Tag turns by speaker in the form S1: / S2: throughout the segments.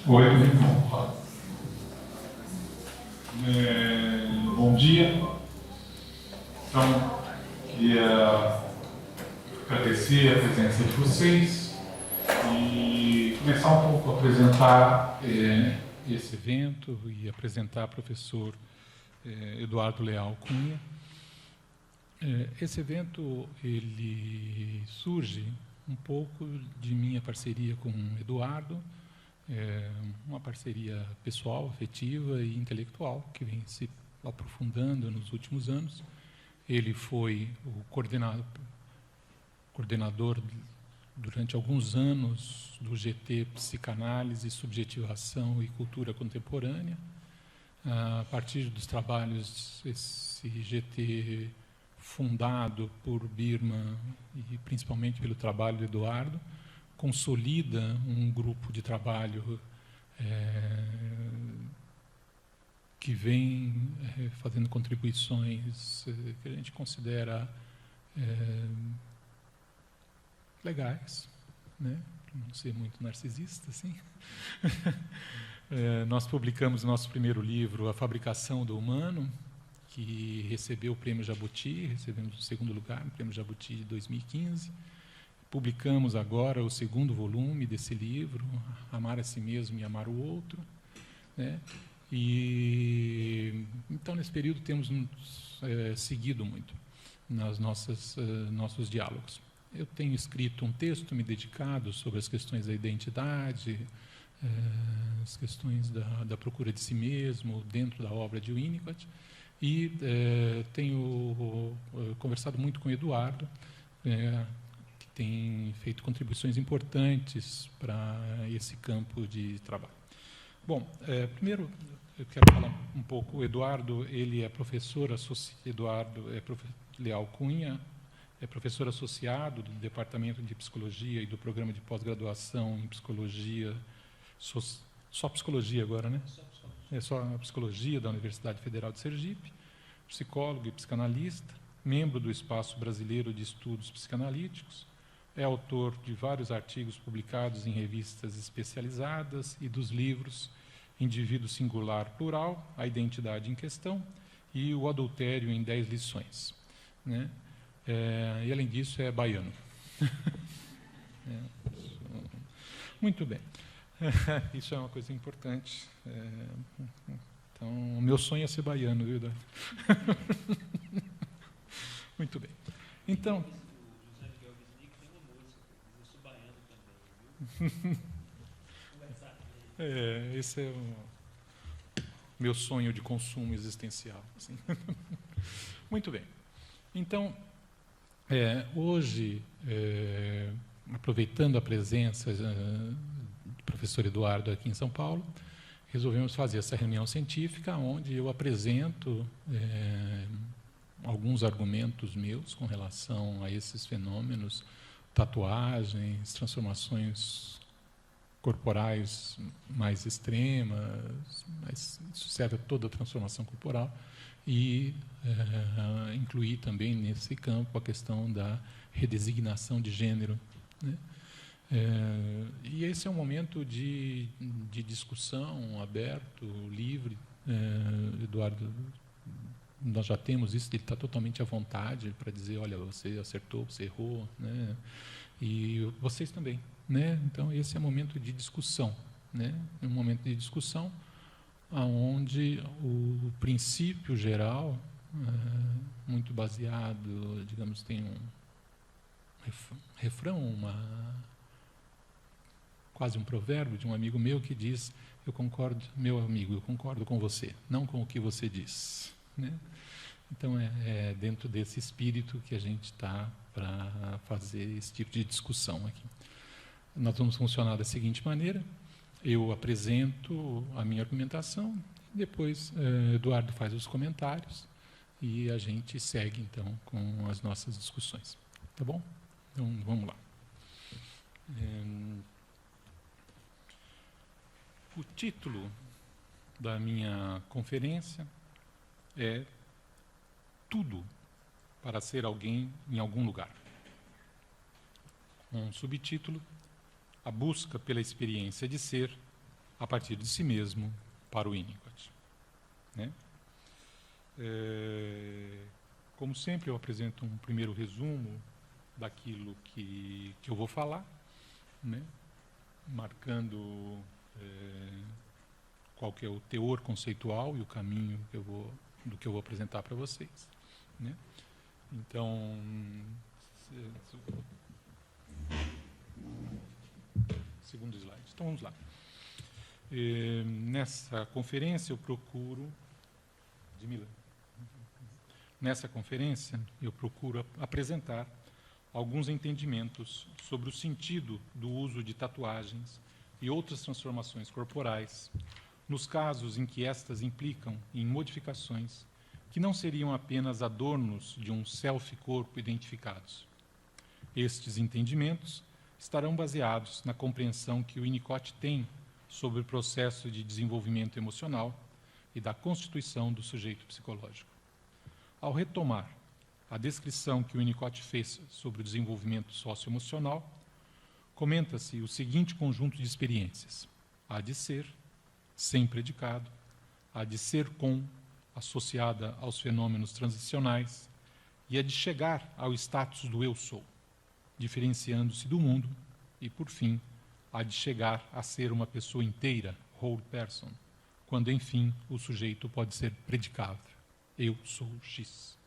S1: Oi, muito bom. Bom dia. Então, queria agradecer a presença de vocês e começar um pouco a apresentar esse evento e apresentar o professor Eduardo Leal Cunha. Esse evento ele surge um pouco de minha parceria com o Eduardo, uma parceria pessoal, afetiva e intelectual que vem se aprofundando nos últimos anos. Ele foi o coordenador durante alguns anos do GT Psicanálise, Subjetivação e Cultura Contemporânea. A partir dos trabalhos, esse GT fundado por Birman e principalmente pelo trabalho do Eduardo, consolida um grupo de trabalho que vem fazendo contribuições que a gente considera legais, né? Para não ser muito narcisista, assim. Nós publicamos nosso primeiro livro, A Fabricação do Humano, que recebeu o Prêmio Jabuti, recebemos o segundo lugar no Prêmio Jabuti de 2015. Publicamos agora o segundo volume desse livro, Amar a Si Mesmo e Amar o Outro, né? E então nesse período temos seguido muito nas nossos diálogos. Eu tenho escrito um texto me dedicado sobre as questões da identidade, as questões da procura de si mesmo dentro da obra de Winnicott, e tenho conversado muito com o Eduardo, que tem feito contribuições importantes para esse campo de trabalho. Bom, primeiro eu quero falar um pouco. O Eduardo, ele é professor Leal Cunha, é professor associado do Departamento de Psicologia e do Programa de Pós-Graduação em Psicologia, só Psicologia agora, né? É só a Psicologia da Universidade Federal de Sergipe, psicólogo e psicanalista, membro do Espaço Brasileiro de Estudos Psicanalíticos, é autor de vários artigos publicados em revistas especializadas e dos livros Indivíduo Singular Plural, A Identidade em Questão e O Adultério em 10 Lições, né? E, além disso, é baiano. Muito bem. Isso é uma coisa importante. Então, o meu sonho é ser baiano, viu, Eduardo? Muito bem. Então... esse é o meu sonho de consumo existencial. Assim. Muito bem. Então, hoje, aproveitando a presença do professor Eduardo aqui em São Paulo, resolvemos fazer essa reunião científica, onde eu apresento alguns argumentos meus com relação a esses fenômenos, tatuagens, transformações corporais mais extremas, mas isso serve a toda a transformação corporal, e incluir também nesse campo a questão da redesignação de gênero, né? E esse é um momento de discussão aberto, livre. Eduardo, nós já temos isso, ele está totalmente à vontade para dizer, olha, você acertou, você errou, né? E vocês também, né? Então, esse é um momento de discussão, né? Um momento de discussão onde o princípio geral, muito baseado, digamos, tem um refrão, quase um provérbio de um amigo meu que diz, eu concordo, meu amigo, eu concordo com você, não com o que você diz, né? Então, é dentro desse espírito que a gente está para fazer esse tipo de discussão aqui. Nós vamos funcionar da seguinte maneira: eu apresento a minha argumentação, depois Eduardo faz os comentários e a gente segue, então, com as nossas discussões. Tá bom? Então, vamos lá. O título da minha conferência é Tudo para ser alguém em algum lugar. Um subtítulo: A busca pela experiência de ser a partir de si mesmo para o Winnicott. Né? Como sempre, eu apresento um primeiro resumo daquilo que eu vou falar, né? Marcando qual que é o teor conceitual e o caminho do que eu vou apresentar para vocês. Né? Então, segundo slide. Então, vamos lá. Nessa conferência, eu procuro... Nessa conferência, eu procuro apresentar alguns entendimentos sobre o sentido do uso de tatuagens e outras transformações corporais, nos casos em que estas implicam em modificações que não seriam apenas adornos de um self-corpo identificados. Estes entendimentos estarão baseados na compreensão que o Winnicott tem sobre o processo de desenvolvimento emocional e da constituição do sujeito psicológico. Ao retomar a descrição que o Winnicott fez sobre o desenvolvimento socioemocional, comenta-se o seguinte conjunto de experiências: a de ser, sem predicado, a de ser com, associada aos fenômenos transicionais, e a de chegar ao status do eu sou, diferenciando-se do mundo, e, por fim, a de chegar a ser uma pessoa inteira, whole person, quando, enfim, o sujeito pode ser predicável. Eu sou X.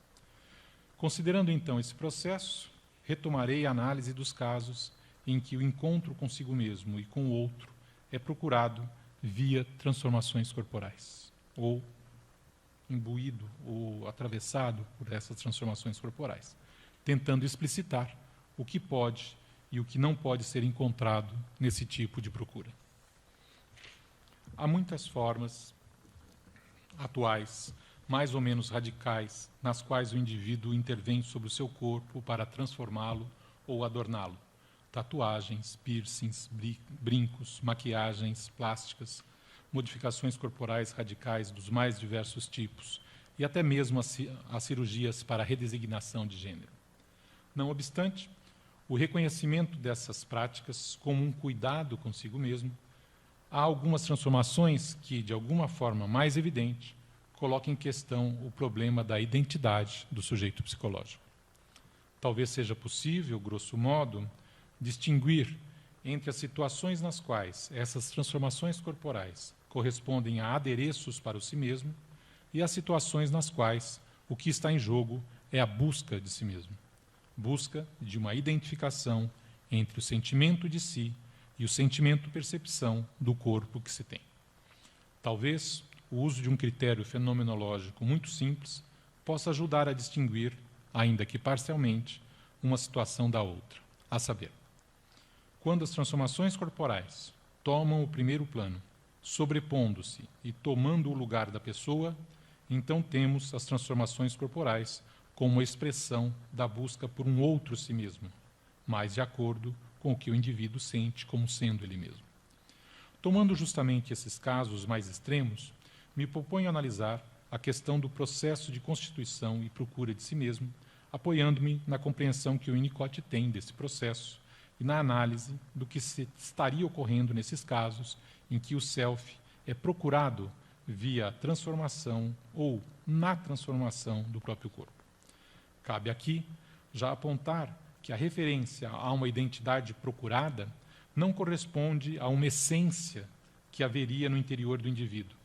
S1: Considerando, então, esse processo, retomarei a análise dos casos em que o encontro consigo mesmo e com o outro é procurado via transformações corporais, ou imbuído ou atravessado por essas transformações corporais, tentando explicitar o que pode e o que não pode ser encontrado nesse tipo de procura. Há muitas formas atuais, mais ou menos radicais, nas quais o indivíduo intervém sobre o seu corpo para transformá-lo ou adorná-lo. Tatuagens, piercings, brincos, maquiagens, plásticas, modificações corporais radicais dos mais diversos tipos e até mesmo as cirurgias para redesignação de gênero. Não obstante, o reconhecimento dessas práticas como um cuidado consigo mesmo, há algumas transformações que, de alguma forma mais evidente, colocam em questão o problema da identidade do sujeito psicológico. Talvez seja possível, grosso modo, distinguir entre as situações nas quais essas transformações corporais correspondem a adereços para o si mesmo e as situações nas quais o que está em jogo é a busca de si mesmo. Busca de uma identificação entre o sentimento de si e o sentimento-percepção do corpo que se tem. Talvez o uso de um critério fenomenológico muito simples possa ajudar a distinguir, ainda que parcialmente, uma situação da outra, a saber, quando as transformações corporais tomam o primeiro plano, sobrepondo-se e tomando o lugar da pessoa, então temos as transformações corporais como expressão da busca por um outro si mesmo, mais de acordo com o que o indivíduo sente como sendo ele mesmo. Tomando justamente esses casos mais extremos, me proponho analisar a questão do processo de constituição e procura de si mesmo, apoiando-me na compreensão que o Winnicott tem desse processo e na análise do que estaria ocorrendo nesses casos em que o self é procurado via transformação ou na transformação do próprio corpo. Cabe aqui já apontar que a referência a uma identidade procurada não corresponde a uma essência que haveria no interior do indivíduo,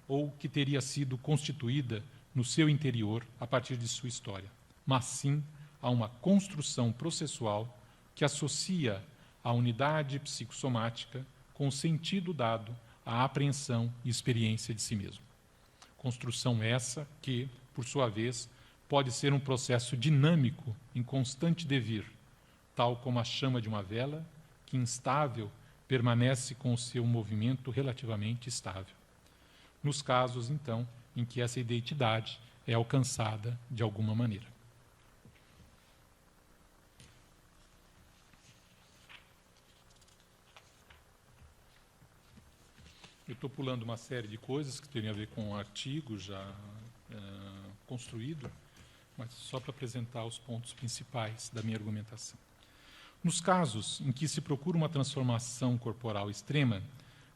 S1: ou que teria sido constituída no seu interior a partir de sua história, mas sim a uma construção processual que associa a unidade psicossomática com o sentido dado à apreensão e experiência de si mesmo. Construção essa que, por sua vez, pode ser um processo dinâmico em constante devir, tal como a chama de uma vela, que instável permanece com o seu movimento relativamente estável. Nos casos, então, em que essa identidade é alcançada de alguma maneira. Eu estou pulando uma série de coisas que teriam a ver com o artigo já construído, mas só para apresentar os pontos principais da minha argumentação. Nos casos em que se procura uma transformação corporal extrema,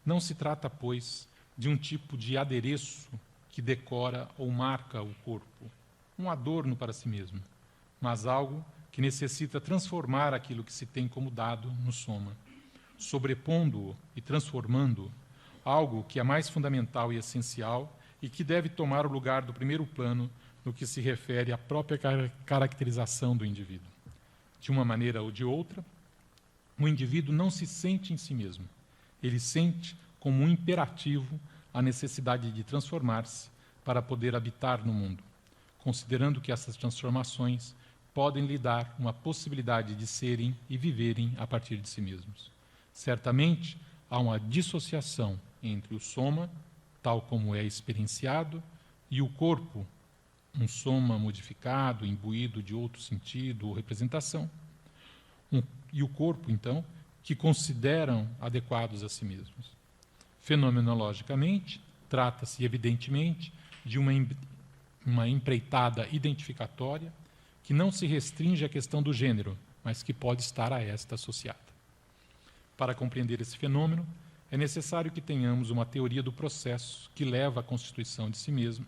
S1: Não se trata, pois, de um tipo de adereço que decora ou marca o corpo, um adorno para si mesmo, mas algo que necessita transformar aquilo que se tem como dado no soma, sobrepondo-o e transformando-o, algo que é mais fundamental e essencial e que deve tomar o lugar do primeiro plano no que se refere à própria caracterização do indivíduo. De uma maneira ou de outra, o indivíduo não se sente em si mesmo. Ele sente como um imperativo a necessidade de transformar-se para poder habitar no mundo, considerando que essas transformações podem lhe dar uma possibilidade de serem e viverem a partir de si mesmos. Certamente, há uma dissociação entre o soma, tal como é experienciado, e o corpo, um soma modificado, imbuído de outro sentido ou representação, e o corpo, então, que consideram adequados a si mesmos. Fenomenologicamente, trata-se, evidentemente, de uma empreitada identificatória que não se restringe à questão do gênero, mas que pode estar a esta associada. Para compreender esse fenômeno, é necessário que tenhamos uma teoria do processo que leva à constituição de si mesmo,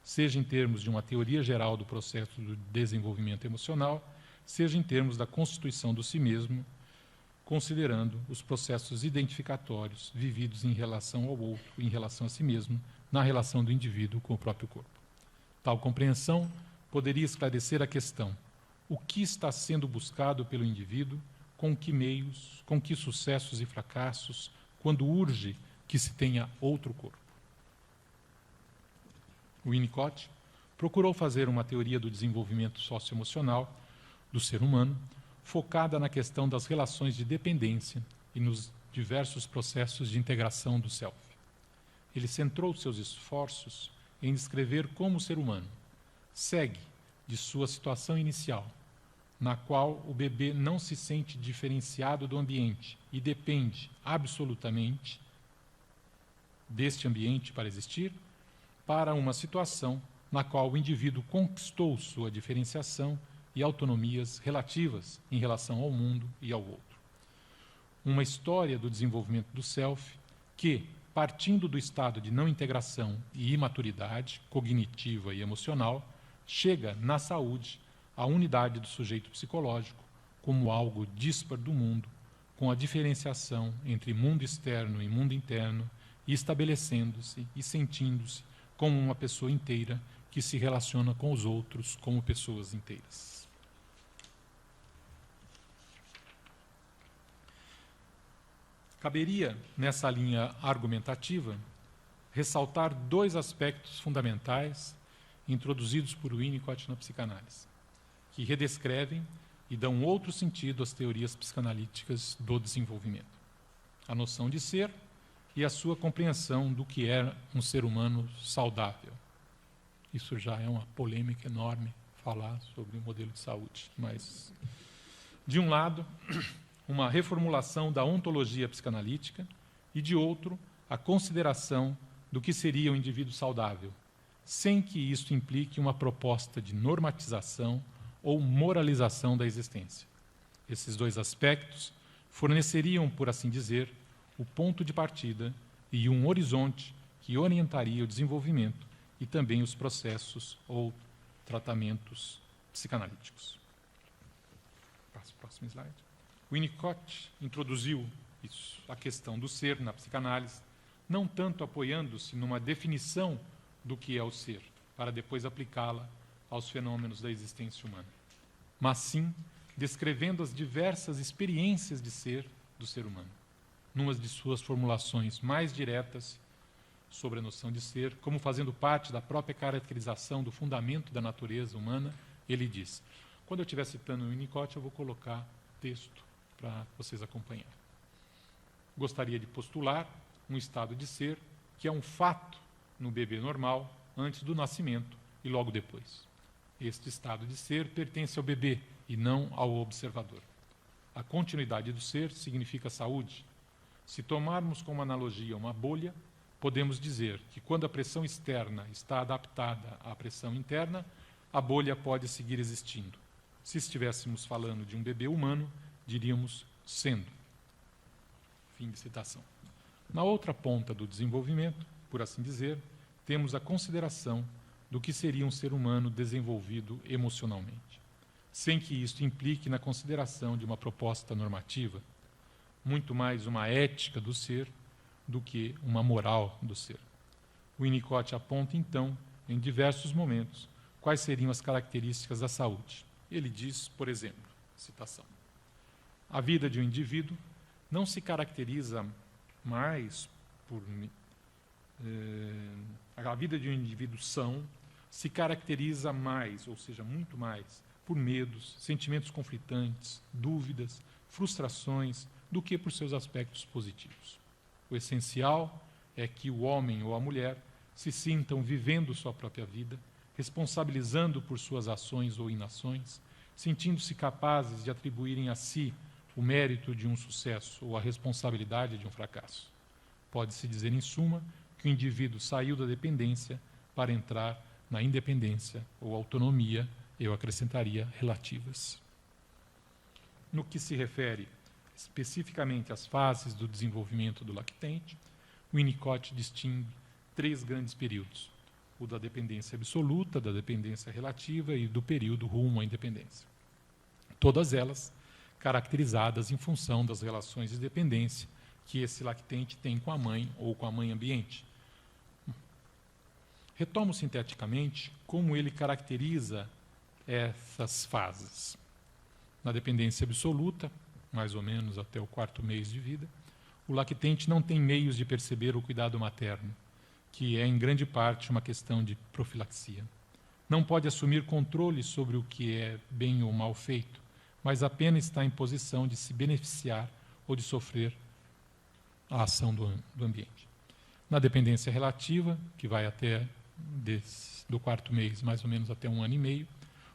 S1: seja em termos de uma teoria geral do processo do desenvolvimento emocional, seja em termos da constituição do si mesmo, considerando os processos identificatórios vividos em relação ao outro, em relação a si mesmo, na relação do indivíduo com o próprio corpo. Tal compreensão poderia esclarecer a questão: o que está sendo buscado pelo indivíduo, com que meios, com que sucessos e fracassos, quando urge que se tenha outro corpo? Winnicott procurou fazer uma teoria do desenvolvimento socioemocional do ser humano, focada na questão das relações de dependência e nos diversos processos de integração do self. Ele centrou seus esforços em descrever como o ser humano segue de sua situação inicial, na qual o bebê não se sente diferenciado do ambiente e depende absolutamente deste ambiente para existir, para uma situação na qual o indivíduo conquistou sua diferenciação e autonomias relativas em relação ao mundo e ao outro. Uma história do desenvolvimento do self que, partindo do estado de não integração e imaturidade cognitiva e emocional, chega, na saúde, à unidade do sujeito psicológico como algo díspar do mundo, com a diferenciação entre mundo externo e mundo interno, e estabelecendo-se e sentindo-se como uma pessoa inteira que se relaciona com os outros como pessoas inteiras. Caberia, nessa linha argumentativa, ressaltar dois aspectos fundamentais introduzidos por Winnicott na psicanálise, que redescrevem e dão outro sentido às teorias psicanalíticas do desenvolvimento: a noção de ser e a sua compreensão do que é um ser humano saudável. Isso já é uma polêmica enorme, falar sobre o modelo de saúde, mas, de um lado, uma reformulação da ontologia psicanalítica e, de outro, a consideração do que seria o indivíduo saudável, sem que isso implique uma proposta de normatização ou moralização da existência. Esses dois aspectos forneceriam, por assim dizer, o ponto de partida e um horizonte que orientaria o desenvolvimento e também os processos ou tratamentos psicanalíticos. Passo para o próximo slide. Winnicott introduziu a questão do ser na psicanálise, não tanto apoiando-se numa definição do que é o ser, para depois aplicá-la aos fenômenos da existência humana, mas sim descrevendo as diversas experiências de ser do ser humano. Numa de suas formulações mais diretas sobre a noção de ser, como fazendo parte da própria caracterização do fundamento da natureza humana, ele diz: quando eu estiver citando o Winnicott, eu vou colocar texto para vocês acompanharem. Gostaria de postular um estado de ser que é um fato no bebê normal, antes do nascimento e logo depois. Este estado de ser pertence ao bebê e não ao observador. A continuidade do ser significa saúde. Se tomarmos como analogia uma bolha, podemos dizer que quando a pressão externa está adaptada à pressão interna, a bolha pode seguir existindo. Se estivéssemos falando de um bebê humano, diríamos sendo. Fim de citação. Na outra ponta do desenvolvimento, por assim dizer, temos a consideração do que seria um ser humano desenvolvido emocionalmente, sem que isto implique na consideração de uma proposta normativa, muito mais uma ética do ser do que uma moral do ser. O Winnicott aponta, então, em diversos momentos, quais seriam as características da saúde. Ele diz, por exemplo, citação: a vida de um indivíduo não se caracteriza mais por... a vida de um indivíduo são se caracteriza mais, ou seja, muito mais, por medos, sentimentos conflitantes, dúvidas, frustrações, do que por seus aspectos positivos. O essencial é que o homem ou a mulher se sintam vivendo sua própria vida, responsabilizando por suas ações ou inações, sentindo-se capazes de atribuírem a si o mérito de um sucesso ou a responsabilidade de um fracasso. Pode-se dizer, em suma, que o indivíduo saiu da dependência para entrar na independência ou autonomia, eu acrescentaria, relativas. No que se refere especificamente às fases do desenvolvimento do lactente, Winnicott distingue 3 grandes períodos: o da dependência absoluta, da dependência relativa e do período rumo à independência. Todas elas caracterizadas em função das relações de dependência que esse lactente tem com a mãe ou com a mãe ambiente. Retomo sinteticamente como ele caracteriza essas fases. Na dependência absoluta, mais ou menos até o 4º mês de vida, o lactente não tem meios de perceber o cuidado materno, que é, em grande parte, uma questão de profilaxia. Não pode assumir controle sobre o que é bem ou mal feito, mas apenas está em posição de se beneficiar ou de sofrer a ação do ambiente. Na dependência relativa, que vai até do 4º mês, mais ou menos até 1 ano e meio,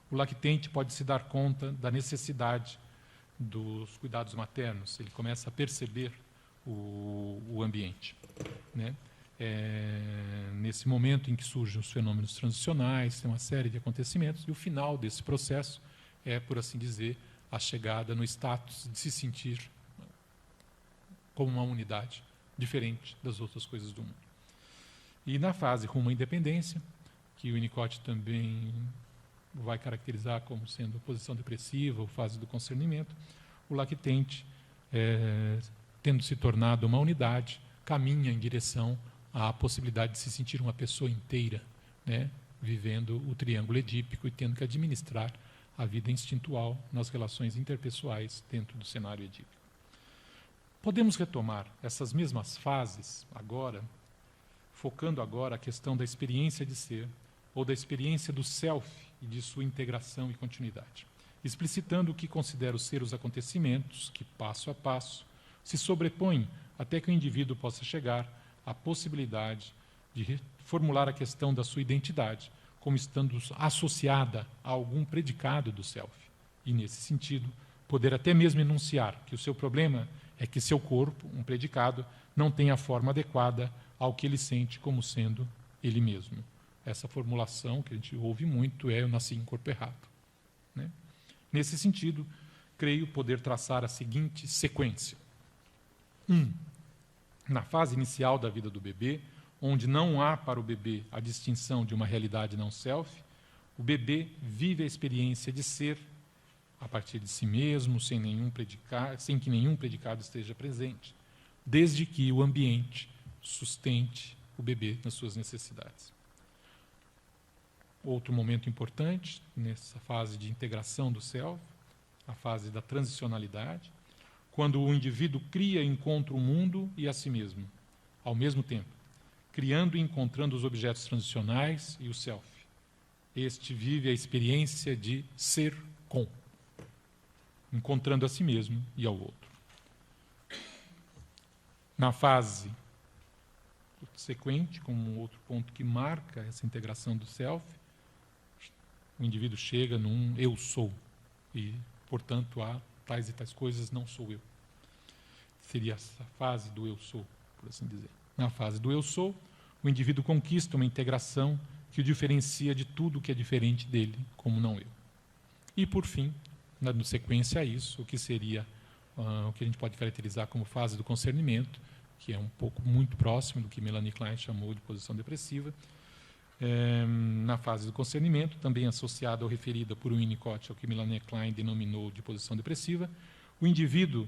S1: o lactente pode se dar conta da necessidade dos cuidados maternos, ele começa a perceber o ambiente, né? Nesse momento em que surgem os fenômenos transicionais, tem uma série de acontecimentos, e o final desse processo é, por assim dizer, a chegada no status de se sentir como uma unidade diferente das outras coisas do mundo. E na fase rumo à independência, que o Winnicott também vai caracterizar como sendo a posição depressiva ou fase do concernimento, o lactente, tendo se tornado uma unidade, caminha em direção à possibilidade de se sentir uma pessoa inteira, né, vivendo o triângulo edípico e tendo que administrar a vida instintual nas relações interpessoais dentro do cenário edípico. Podemos retomar essas mesmas fases agora, focando agora a questão da experiência de ser, ou da experiência do self e de sua integração e continuidade, explicitando o que considero ser os acontecimentos que, passo a passo, se sobrepõem até que o indivíduo possa chegar à possibilidade de formular a questão da sua identidade como estando associada a algum predicado do self. E, nesse sentido, poder até mesmo enunciar que o seu problema é que seu corpo, um predicado, não tem a forma adequada ao que ele sente como sendo ele mesmo. Essa formulação que a gente ouve muito é: eu nasci em corpo errado, né? Nesse sentido, creio poder traçar a seguinte sequência. 1. Na fase inicial da vida do bebê, onde não há para o bebê a distinção de uma realidade não self, o bebê vive a experiência de ser a partir de si mesmo, sem que nenhum predicado esteja presente, desde que o ambiente sustente o bebê nas suas necessidades. Outro momento importante nessa fase de integração do self, a fase da transicionalidade, quando o indivíduo cria e encontra o mundo e a si mesmo, ao mesmo tempo, criando e encontrando os objetos transicionais e o self. Este vive a experiência de ser com, encontrando a si mesmo e ao outro. Na fase subsequente, como um outro ponto que marca essa integração do self, o indivíduo chega num eu sou, e, portanto, há tais e tais coisas, não sou eu. Seria essa fase do eu sou, por assim dizer. Na fase do eu sou, o indivíduo conquista uma integração que o diferencia de tudo que é diferente dele, como não eu. E, por fim, na sequência a isso, o que seria o que a gente pode caracterizar como fase do concernimento, que é um pouco muito próximo do que Melanie Klein chamou de posição depressiva. Na fase do concernimento, também associada ou referida por Winnicott ao que Melanie Klein denominou de posição depressiva, o indivíduo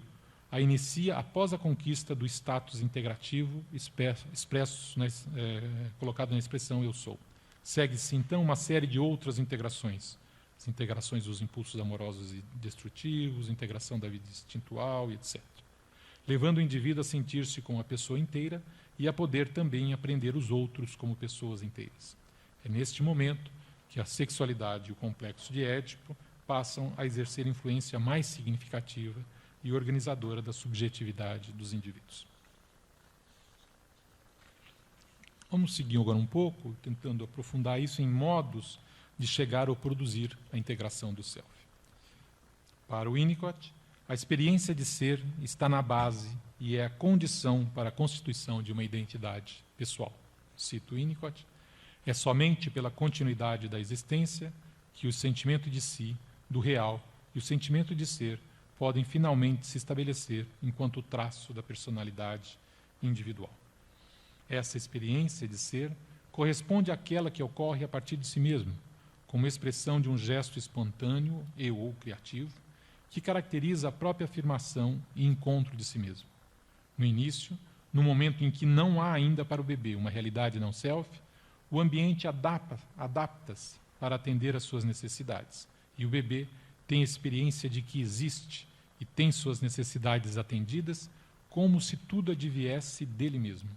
S1: a inicia após a conquista do status integrativo colocado na expressão eu sou. Segue-se, então, uma série de outras integrações. As integrações dos impulsos amorosos e destrutivos, integração da vida instintual, etc. Levando o indivíduo a sentir-se como uma pessoa inteira e a poder também aprender os outros como pessoas inteiras. É neste momento que a sexualidade e o complexo de Édipo passam a exercer influência mais significativa e organizadora da subjetividade dos indivíduos. Vamos seguir agora um pouco, tentando aprofundar isso em modos de chegar ou produzir a integração do self. Para Winnicott, a experiência de ser está na base e é a condição para a constituição de uma identidade pessoal. Cito Winnicott: é somente pela continuidade da existência que o sentimento de si, do real, e o sentimento de ser podem finalmente se estabelecer enquanto traço da personalidade individual. Essa experiência de ser corresponde àquela que ocorre a partir de si mesmo, como expressão de um gesto espontâneo e ou criativo, que caracteriza a própria afirmação e encontro de si mesmo. No início, no momento em que não há ainda para o bebê uma realidade não self, o ambiente adapta-se para atender às suas necessidades, e o bebê tem a experiência de que existe e tem suas necessidades atendidas como se tudo adviesse dele mesmo,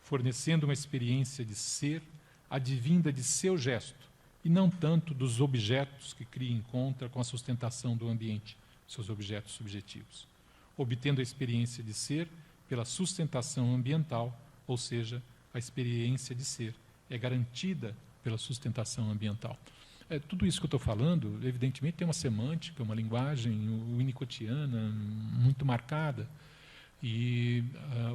S1: fornecendo uma experiência de ser advinda de seu gesto, e não tanto dos objetos que cria e encontra com a sustentação do ambiente, seus objetos subjetivos, obtendo a experiência de ser pela sustentação ambiental, ou seja, a experiência de ser é garantida pela sustentação ambiental. Tudo isso que eu estou falando, evidentemente, tem uma semântica, uma linguagem winnicottiana muito marcada, e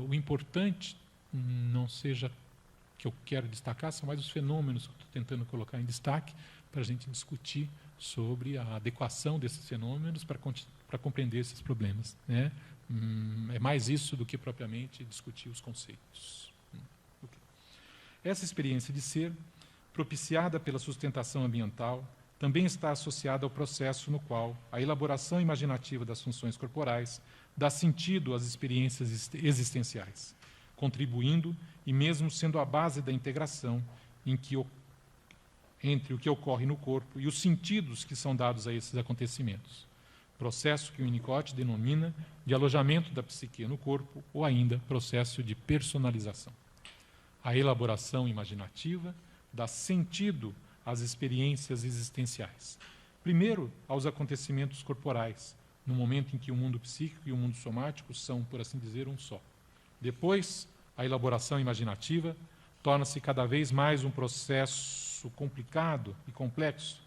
S1: o importante não seja que eu quero destacar, são mais os fenômenos que eu estou tentando colocar em destaque para a gente discutir sobre a adequação desses fenômenos para compreender esses problemas, né? É mais isso do que propriamente discutir os conceitos. Okay. Essa experiência de ser, propiciada pela sustentação ambiental, também está associada ao processo no qual a elaboração imaginativa das funções corporais dá sentido às experiências existenciais, contribuindo e mesmo sendo a base da integração entre o que ocorre no corpo e os sentidos que são dados a esses acontecimentos. Processo que Winnicott denomina de alojamento da psique no corpo ou ainda processo de personalização. A elaboração imaginativa dá sentido às experiências existenciais. Primeiro, aos acontecimentos corporais, no momento em que o mundo psíquico e o mundo somático são, por assim dizer, um só. Depois, a elaboração imaginativa torna-se cada vez mais um processo complicado e complexo,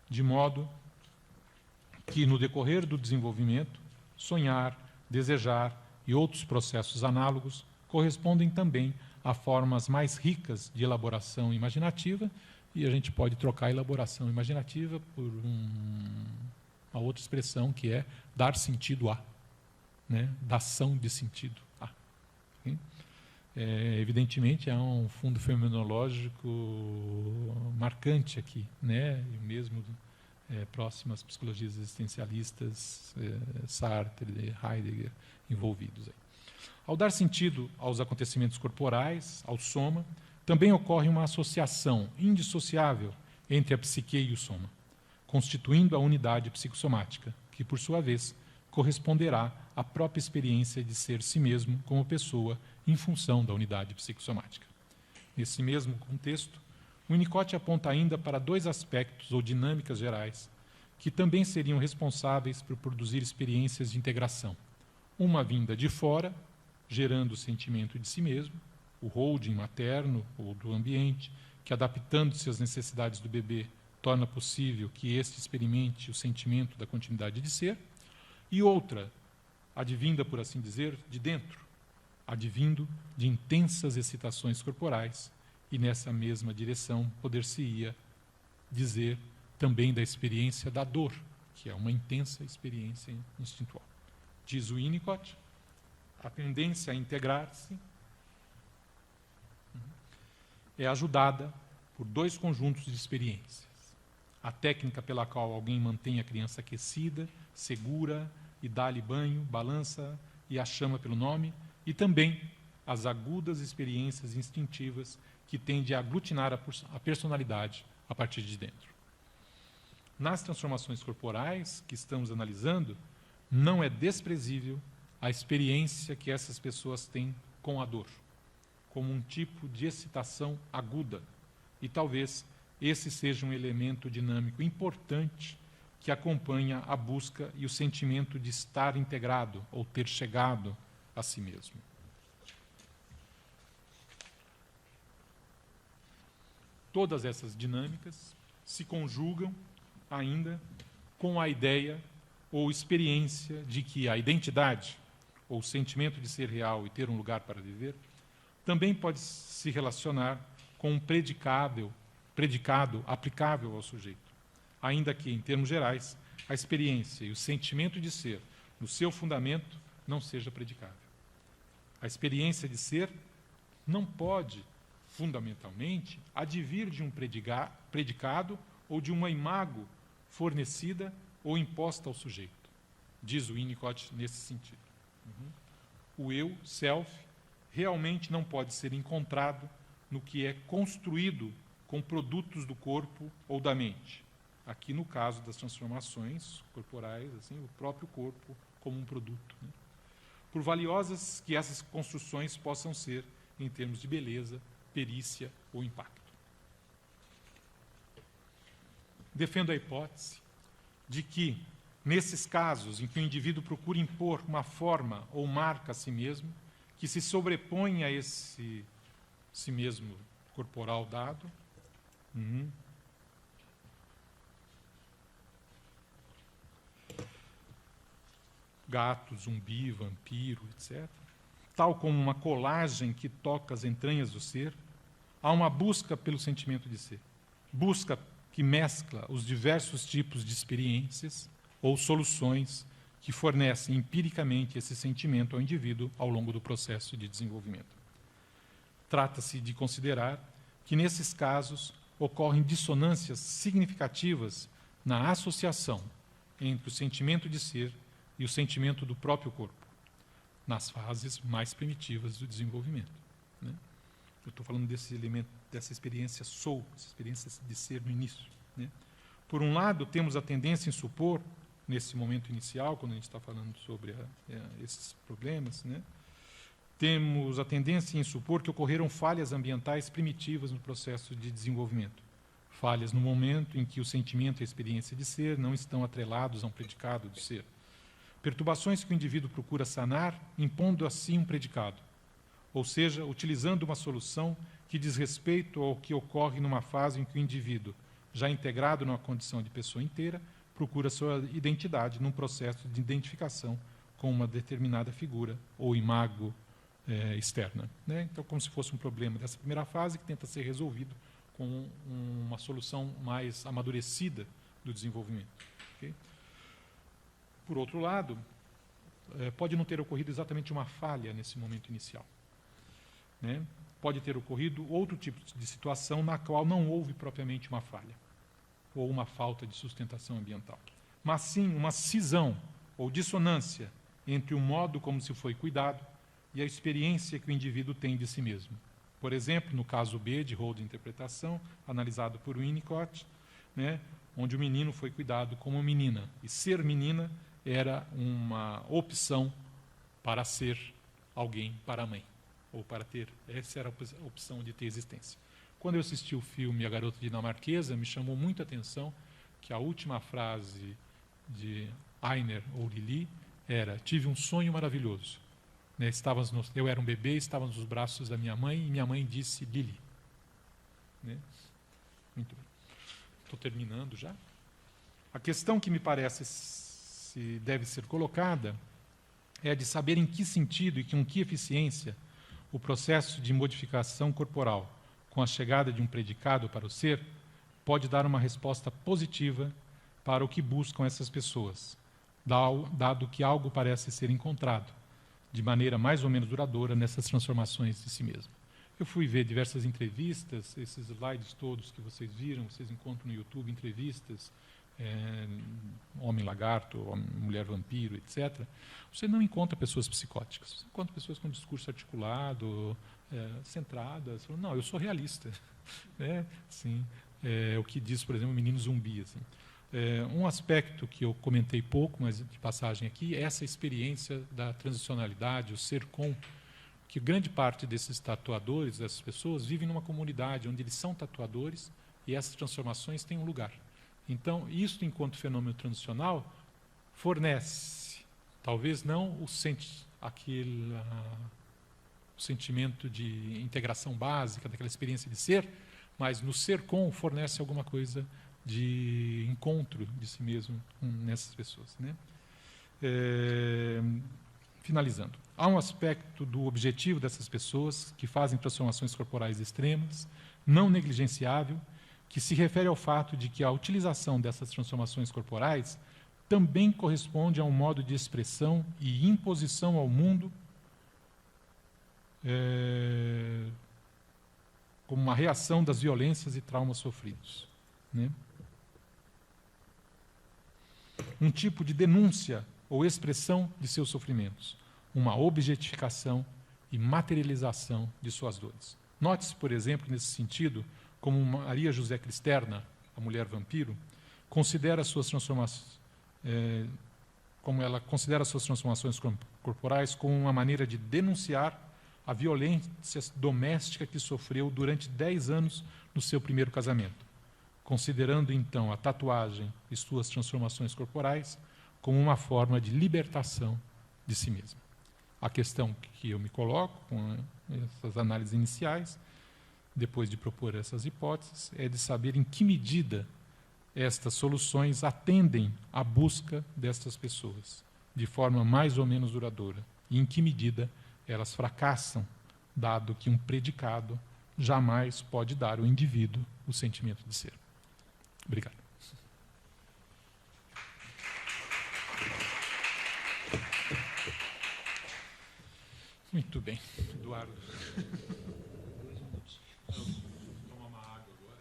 S1: de modo que, no decorrer do desenvolvimento, sonhar, desejar e outros processos análogos correspondem também a formas mais ricas de elaboração imaginativa, e a gente pode trocar a elaboração imaginativa por uma outra expressão, que é dar sentido a, né? Dação de sentido a. Okay? Evidentemente, há um fundo fenomenológico marcante aqui, né? E mesmo próximo às psicologias existencialistas, Sartre, Heidegger, envolvidos aí. Ao dar sentido aos acontecimentos corporais, ao soma, também ocorre uma associação indissociável entre a psique e o soma, constituindo a unidade psicossomática, que, por sua vez, corresponderá à própria experiência de ser si mesmo como pessoa em função da unidade psicossomática. Nesse mesmo contexto, Winnicott aponta ainda para dois aspectos ou dinâmicas gerais que também seriam responsáveis por produzir experiências de integração. Uma vinda de fora, gerando o sentimento de si mesmo, o holding materno ou do ambiente, que, adaptando-se às necessidades do bebê, torna possível que este experimente o sentimento da continuidade de ser, e outra, advinda, por assim dizer, de dentro, advindo de intensas excitações corporais, e nessa mesma direção poder-se-ia dizer também da experiência da dor, que é uma intensa experiência instintual. Diz Winnicott, a tendência a integrar-se é ajudada por dois conjuntos de experiências. A técnica pela qual alguém mantém a criança aquecida, segura, e dá-lhe banho, balança e a chama pelo nome, e também as agudas experiências instintivas que tendem a aglutinar a personalidade a partir de dentro. Nas transformações corporais que estamos analisando, não é desprezível a experiência que essas pessoas têm com a dor, como um tipo de excitação aguda, e talvez esse seja um elemento dinâmico importante que acompanha a busca e o sentimento de estar integrado ou ter chegado a si mesmo. Todas essas dinâmicas se conjugam ainda com a ideia ou experiência de que a identidade, ou o sentimento de ser real e ter um lugar para viver, também pode se relacionar com um predicado aplicável ao sujeito, ainda que, em termos gerais, a experiência e o sentimento de ser, no seu fundamento, não seja predicável. A experiência de ser não pode, fundamentalmente, advir de um predicado ou de uma imago fornecida ou imposta ao sujeito, diz o Winnicott nesse sentido. O eu, self, realmente não pode ser encontrado no que é construído com produtos do corpo ou da mente. Aqui, no caso das transformações corporais, assim, o próprio corpo como um produto. Por valiosas que essas construções possam ser em termos de beleza, perícia ou impacto. Defendo a hipótese de que, nesses casos em que o indivíduo procura impor uma forma ou marca a si mesmo, que se sobrepõe a esse si mesmo corporal dado, gato, zumbi, vampiro, etc., tal como uma colagem que toca as entranhas do ser, há uma busca pelo sentimento de ser. Busca que mescla os diversos tipos de experiências ou soluções que fornecem empiricamente esse sentimento ao indivíduo ao longo do processo de desenvolvimento. Trata-se de considerar que, nesses casos, ocorrem dissonâncias significativas na associação entre o sentimento de ser e o sentimento do próprio corpo, nas fases mais primitivas do desenvolvimento. Eu estou falando desse elemento, dessa experiência soul, essa experiência de ser no início. Por um lado, temos a tendência em supor, nesse momento inicial, quando a gente está falando sobre esses problemas, temos a tendência em supor que ocorreram falhas ambientais primitivas no processo de desenvolvimento. Falhas no momento em que o sentimento e a experiência de ser não estão atrelados a um predicado de ser. Perturbações que o indivíduo procura sanar, impondo assim um predicado, ou seja, utilizando uma solução que diz respeito ao que ocorre numa fase em que o indivíduo, já integrado numa condição de pessoa inteira, procura sua identidade num processo de identificação com uma determinada figura ou imago externa. Então, como se fosse um problema dessa primeira fase que tenta ser resolvido com uma solução mais amadurecida do desenvolvimento. Okay? Por outro lado, pode não ter ocorrido exatamente uma falha nesse momento inicial. Pode ter ocorrido outro tipo de situação na qual não houve propriamente uma falha ou uma falta de sustentação ambiental, mas sim uma cisão ou dissonância entre o modo como se foi cuidado e a experiência que o indivíduo tem de si mesmo. Por exemplo, no caso B, de rol de interpretação, analisado por Winnicott, onde o menino foi cuidado como menina, e ser menina era uma opção para ser alguém para a mãe, ou para ter, essa era a opção de ter existência. Quando eu assisti o filme A Garota Dinamarquesa, me chamou muito a atenção que a última frase de Einar ou Lili era: tive um sonho maravilhoso. Eu era um bebê, estava nos braços da minha mãe, e minha mãe disse Lili. Muito bem. Estou terminando já. A questão que me parece se deve ser colocada é a de saber em que sentido e com que eficiência o processo de modificação corporal, com a chegada de um predicado para o ser, pode dar uma resposta positiva para o que buscam essas pessoas, dado que algo parece ser encontrado, de maneira mais ou menos duradoura, nessas transformações de si mesmo. Eu fui ver diversas entrevistas, esses slides todos que vocês viram, vocês encontram no YouTube entrevistas, homem-lagarto, mulher-vampiro, etc. Você não encontra pessoas psicóticas, você encontra pessoas com discurso articulado, centradas, falando, não, eu sou realista. Sim, o que diz, por exemplo, o Menino Zumbi. Assim. Um aspecto que eu comentei pouco, mas de passagem aqui, é essa experiência da transicionalidade, o ser com, que grande parte desses tatuadores, dessas pessoas, vivem numa comunidade onde eles são tatuadores e essas transformações têm um lugar. Então, isso, enquanto fenômeno transicional, fornece, talvez não o sentimento de integração básica, daquela experiência de ser, mas no ser com fornece alguma coisa de encontro de si mesmo nessas pessoas. Né? Finalizando. Há um aspecto do objetivo dessas pessoas que fazem transformações corporais extremas, não negligenciável, que se refere ao fato de que a utilização dessas transformações corporais também corresponde a um modo de expressão e imposição ao mundo como uma reação das violências e traumas sofridos. Né? Um tipo de denúncia ou expressão de seus sofrimentos, uma objetificação e materialização de suas dores. Note-se, por exemplo, nesse sentido, como Maria José Cristerna, a mulher vampiro, considera suas transformações, como ela considera suas transformações corporais como uma maneira de denunciar a violência doméstica que sofreu durante 10 anos no seu primeiro casamento, considerando então a tatuagem e suas transformações corporais como uma forma de libertação de si mesma. A questão que eu me coloco com essas análises iniciais, depois de propor essas hipóteses, é de saber em que medida estas soluções atendem à busca destas pessoas, de forma mais ou menos duradoura, e em que medida elas fracassam, dado que um predicado jamais pode dar ao indivíduo o sentimento de ser. Obrigado. Muito bem, Eduardo.
S2: 2 minutos.
S1: Vou tomar uma água agora.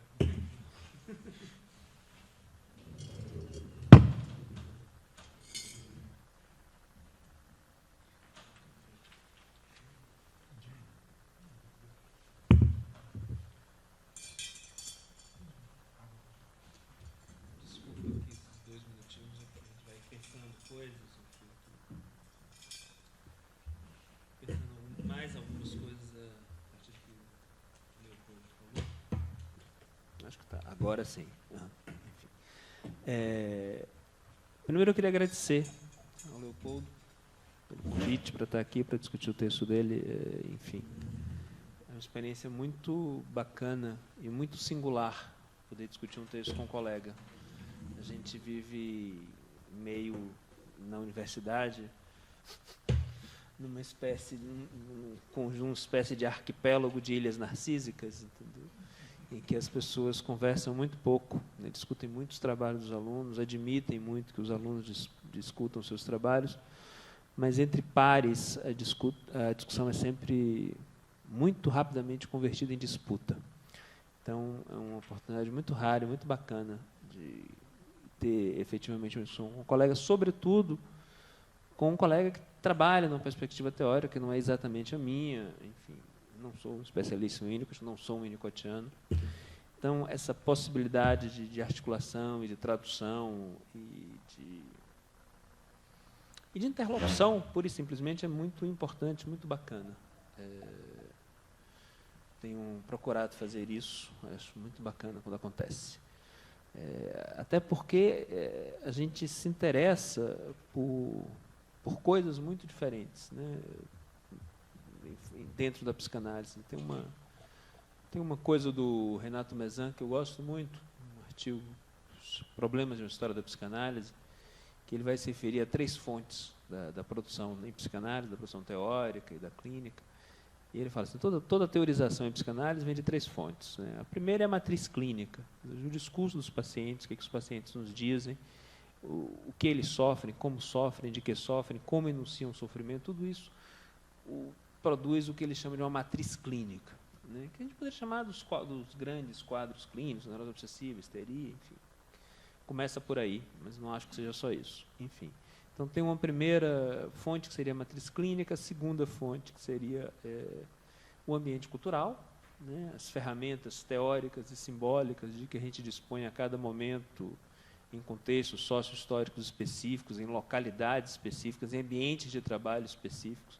S2: Desculpa que esses 2 minutinhos aqui a gente vai pensando coisas, pensando mais algumas coisas a partir do que o Leopoldo falou. Acho que está. Agora sim. Enfim. Primeiro eu queria agradecer ao Leopoldo pelo convite para estar aqui, para discutir o texto dele. Enfim, é uma experiência muito bacana e muito singular poder discutir um texto com um colega. A gente vive meio na universidade, numa espécie de arquipélago de ilhas narcísicas, entendeu? Em que as pessoas conversam muito pouco, né? Discutem muito os trabalhos dos alunos, admitem muito que os alunos discutam seus trabalhos, mas entre pares a discussão é sempre muito rapidamente convertida em disputa. Então, é uma oportunidade muito rara e muito bacana de ter efetivamente um colega, sobretudo com um colega que trabalha numa perspectiva teórica que não é exatamente a minha. Enfim, não sou um especialista em Winnicott, não sou um winnicottiano. Então, essa possibilidade de articulação e de tradução e de interlocução, pura e simplesmente, é muito importante, muito bacana. Tenho procurado fazer isso, acho muito bacana quando acontece. Até porque a gente se interessa por coisas muito diferentes, né? Dentro da psicanálise. Tem uma coisa do Renato Mezan que eu gosto muito, um artigo, Problemas de uma História da Psicanálise, que ele vai se referir a 3 fontes da produção em psicanálise, da produção teórica e da clínica. E ele fala assim, toda teorização em psicanálise vem de 3 fontes. Né? A primeira é a matriz clínica, o discurso dos pacientes, o que os pacientes nos dizem, o que eles sofrem, como sofrem, de que sofrem, como enunciam o sofrimento, tudo isso produz o que eles chamam de uma matriz clínica. né, que a gente poderia chamar dos grandes quadros clínicos, neurose obsessiva, histeria, enfim. Começa por aí, mas não acho que seja só isso. Enfim. Então, tem uma primeira fonte, que seria a matriz clínica, a segunda fonte, que seria o ambiente cultural, né, as ferramentas teóricas e simbólicas de que a gente dispõe a cada momento em contextos sócio-históricos específicos, em localidades específicas, em ambientes de trabalho específicos.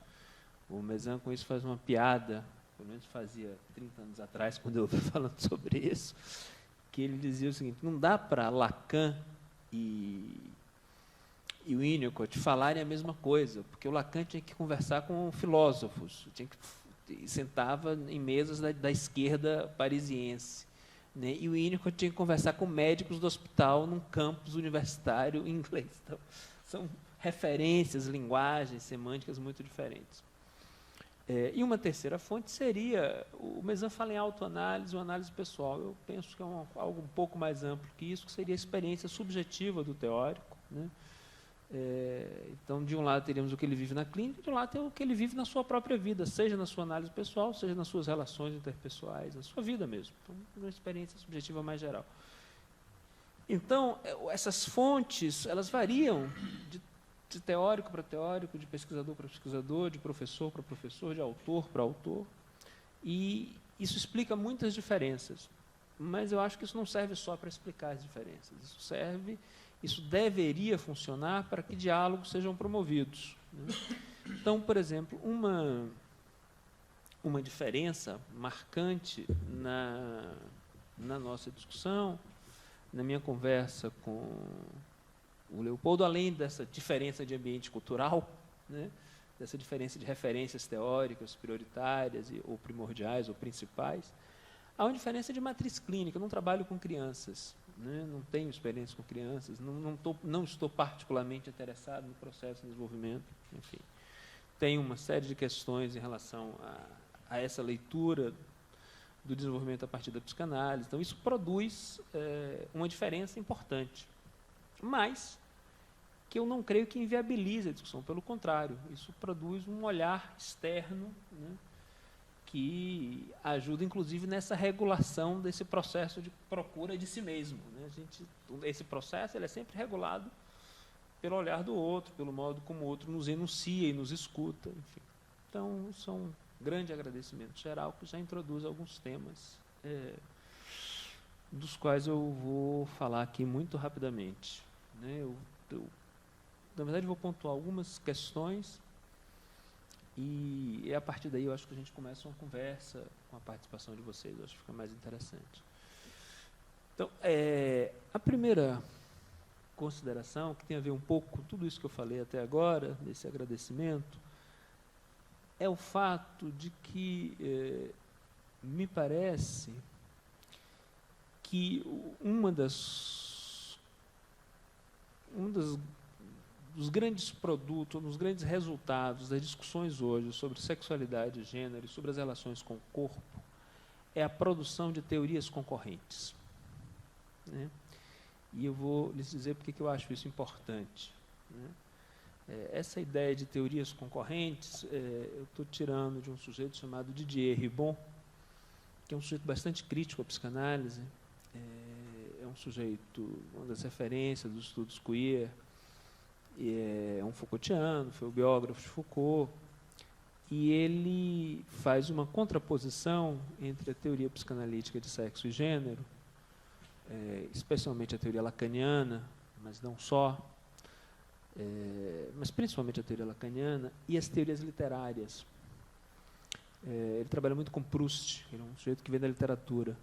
S2: O Mezan, com isso, faz uma piada, pelo menos fazia 30 anos atrás, quando eu ouvi falando sobre isso, que ele dizia o seguinte: não dá para Lacan e o Winnicott falarem a mesma coisa, porque o Lacan tinha que conversar com filósofos, sentava em mesas da esquerda parisiense, né? E o Winnicott tinha que conversar com médicos do hospital num campus universitário em inglês. Então, são referências, linguagens, semânticas muito diferentes. E uma terceira fonte seria, o Mezan fala em autoanálise ou análise pessoal. Eu penso que é algo um pouco mais amplo que isso, que seria a experiência subjetiva do teórico, né? Então, de um lado, teríamos o que ele vive na clínica, de um lado, tem o que ele vive na sua própria vida, seja na sua análise pessoal, seja nas suas relações interpessoais, na sua vida mesmo. Então, uma experiência subjetiva mais geral. Então, essas fontes, elas variam de teórico para teórico, de pesquisador para pesquisador, de professor para professor, de autor para autor, e isso explica muitas diferenças. Mas eu acho que isso não serve só para explicar as diferenças, isso deveria funcionar para que diálogos sejam promovidos, né? Então, por exemplo, uma diferença marcante na nossa discussão, na minha conversa com o Leopoldo, além dessa diferença de ambiente cultural, né, dessa diferença de referências teóricas prioritárias ou primordiais ou principais, há uma diferença de matriz clínica. Eu não trabalho com crianças, né, não tenho experiência com crianças, não estou particularmente interessado no processo de desenvolvimento, enfim. Tem uma série de questões em relação a essa leitura do desenvolvimento a partir da psicanálise. Então, isso produz uma diferença importante, mas que eu não creio que inviabilize a discussão. Pelo contrário, isso produz um olhar externo, né, que ajuda, inclusive, nessa regulação desse processo de procura de si mesmo, né? Esse processo ele é sempre regulado pelo olhar do outro, pelo modo como o outro nos enuncia e nos escuta, enfim. Então, isso é um grande agradecimento geral, que já introduz alguns temas, dos quais eu vou falar aqui muito rapidamente, né? Na verdade, vou pontuar algumas questões e a partir daí eu acho que a gente começa uma conversa com a participação de vocês, eu acho que fica mais interessante. Então, a primeira consideração, que tem a ver um pouco com tudo isso que eu falei até agora, desse agradecimento, é o fato de que me parece que dos grandes produtos, dos grandes resultados das discussões hoje sobre sexualidade, gênero e sobre as relações com o corpo é a produção de teorias concorrentes, né? E eu vou lhes dizer porque que eu acho isso importante, né? Essa ideia de teorias concorrentes, eu estou tirando de um sujeito chamado Didier Ribon, que é um sujeito bastante crítico à psicanálise, é um sujeito, uma das referências dos estudos queer, é um Foucaultiano, foi o biógrafo de Foucault, e ele faz uma contraposição entre a teoria psicanalítica de sexo e gênero, especialmente a teoria lacaniana, mas não só, mas principalmente a teoria lacaniana, e as teorias literárias. Ele trabalha muito com Proust, ele é um sujeito que vem da literatura.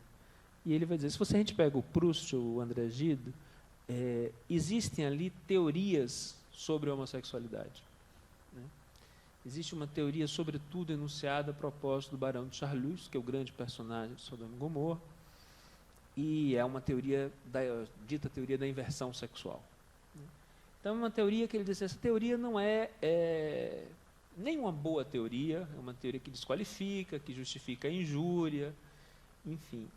S2: E ele vai dizer, se a gente pega o Proust ou o André Gide, existem ali teorias sobre a homossexualidade, né? Existe uma teoria, sobretudo, enunciada a propósito do Barão de Charlus, que é o grande personagem de Sodoma e Gomorra, e é uma teoria, dita teoria da inversão sexual, né? Então, é uma teoria que ele diz, essa teoria não é nem uma boa teoria, é uma teoria que desqualifica, que justifica a injúria, enfim,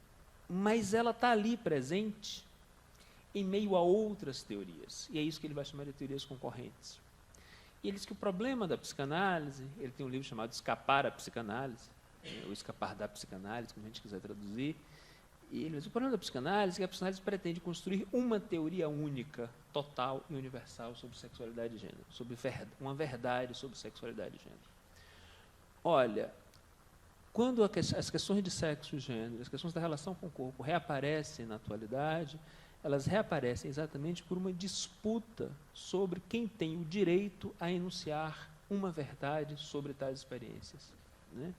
S2: mas ela está ali presente em meio a outras teorias, e é isso que ele vai chamar de teorias concorrentes. E ele diz que o problema da psicanálise, ele tem um livro chamado Escapar à Psicanálise, o escapar da psicanálise, como a gente quiser traduzir. E ele diz, o problema da psicanálise é que a psicanálise pretende construir uma teoria única, total e universal sobre sexualidade e gênero, sobre uma verdade sobre sexualidade e gênero. Olha, quando as questões de sexo e gênero, as questões da relação com o corpo reaparecem na atualidade, elas reaparecem exatamente por uma disputa sobre quem tem o direito a enunciar uma verdade sobre tais experiências, né?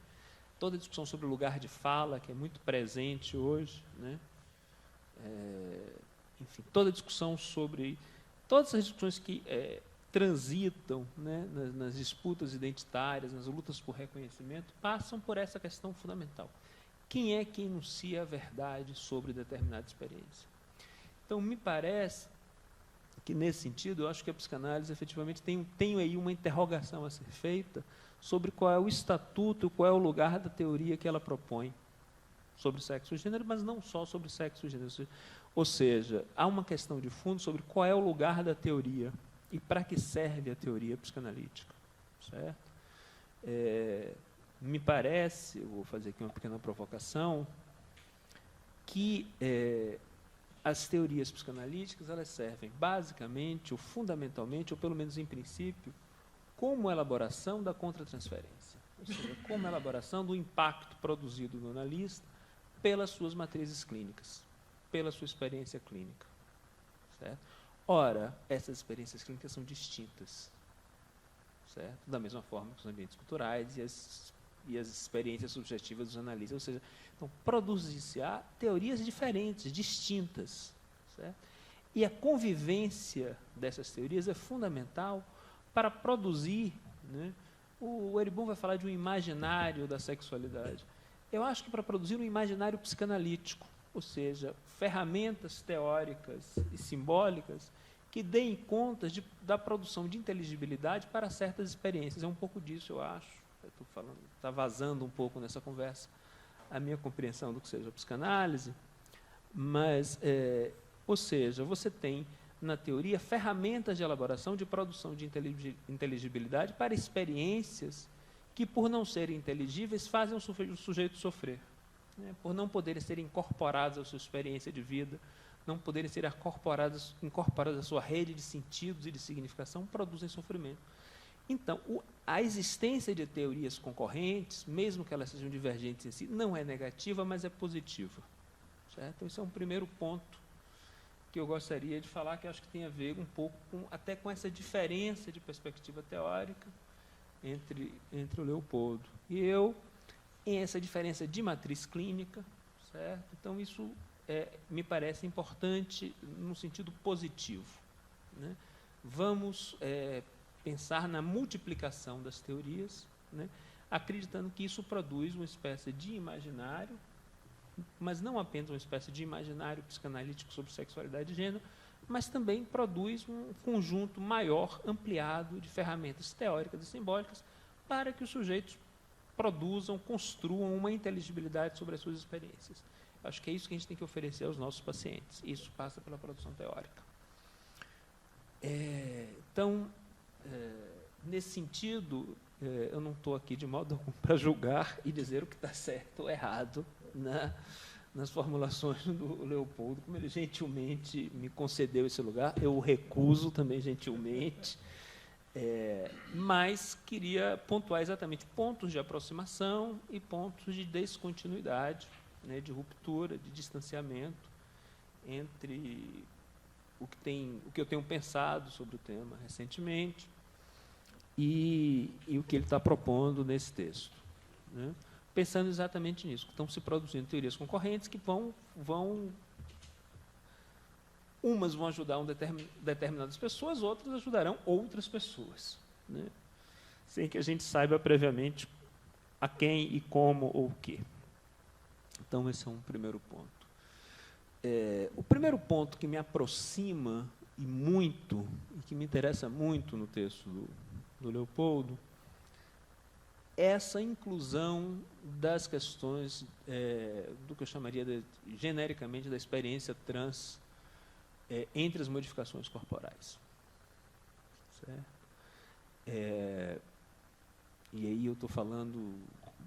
S2: Toda a discussão sobre o lugar de fala, que é muito presente hoje, né? Enfim, toda a discussão sobre todas as discussões que transitam, né, nas disputas identitárias, nas lutas por reconhecimento, passam por essa questão fundamental. Quem é que enuncia a verdade sobre determinada experiência? Então, me parece que, nesse sentido, eu acho que a psicanálise, efetivamente, tem aí uma interrogação a ser feita sobre qual é o estatuto, qual é o lugar da teoria que ela propõe sobre sexo e gênero, mas não só sobre sexo e gênero. Ou seja, há uma questão de fundo sobre qual é o lugar da teoria e para que serve a teoria psicanalítica. Certo? Me parece, eu vou fazer aqui uma pequena provocação, que as teorias psicanalíticas elas servem basicamente, ou fundamentalmente, ou pelo menos em princípio, como elaboração da contratransferência, ou seja, como elaboração do impacto produzido no analista pelas suas matrizes clínicas, pela sua experiência clínica. Certo? Ora, essas experiências clínicas são distintas, certo? Da mesma forma que os ambientes culturais e as experiências subjetivas dos analistas, ou seja, então, produzir-se-á teorias diferentes, distintas, certo? E a convivência dessas teorias é fundamental para produzir, né? O Eribon vai falar de um imaginário da sexualidade. Eu acho que para produzir um imaginário psicanalítico, ou seja, ferramentas teóricas e simbólicas que deem conta da produção de inteligibilidade para certas experiências. É um pouco disso, eu acho. Eu estou falando, está vazando um pouco nessa conversa a minha compreensão do que seja a psicanálise, mas, ou seja, você tem, na teoria, ferramentas de elaboração de produção de inteligibilidade para experiências que, por não serem inteligíveis, fazem o sujeito sofrer, né? Por não poderem ser incorporadas à sua experiência de vida, não poderem ser incorporadas à sua rede de sentidos e de significação, produzem sofrimento. Então, a existência de teorias concorrentes, mesmo que elas sejam divergentes em si, não é negativa, mas é positiva. Certo? Então, esse é um primeiro ponto que eu gostaria de falar, que acho que tem a ver um pouco até com essa diferença de perspectiva teórica entre o Leopoldo e eu, em essa diferença de matriz clínica. Certo? Então, isso me parece importante no sentido positivo, né? Vamos pensar na multiplicação das teorias, né, acreditando que isso produz uma espécie de imaginário, mas não apenas uma espécie de imaginário psicanalítico sobre sexualidade e gênero, mas também produz um conjunto maior, ampliado, de ferramentas teóricas e simbólicas para que os sujeitos produzam, construam uma inteligibilidade sobre as suas experiências. Acho que é isso que a gente tem que oferecer aos nossos pacientes. Isso passa pela produção teórica. Então, nesse sentido, eu não estou aqui de modo algum para julgar e dizer o que está certo ou errado nas formulações do Leopoldo, como ele gentilmente me concedeu esse lugar. Eu o recuso também gentilmente, mas queria pontuar exatamente pontos de aproximação e pontos de descontinuidade, né, de ruptura, de distanciamento entre o que eu tenho pensado sobre o tema recentemente e o que ele está propondo nesse texto, né? Pensando exatamente nisso, que estão se produzindo teorias concorrentes que umas vão ajudar determinadas pessoas, outras ajudarão outras pessoas, né? Sem que a gente saiba previamente a quem e como ou o quê. Então, esse é um primeiro ponto. O primeiro ponto que me aproxima e que me interessa muito no texto do Leopoldo, é essa inclusão das questões do que eu chamaria genericamente da experiência trans entre as modificações corporais. Certo? E aí eu estou falando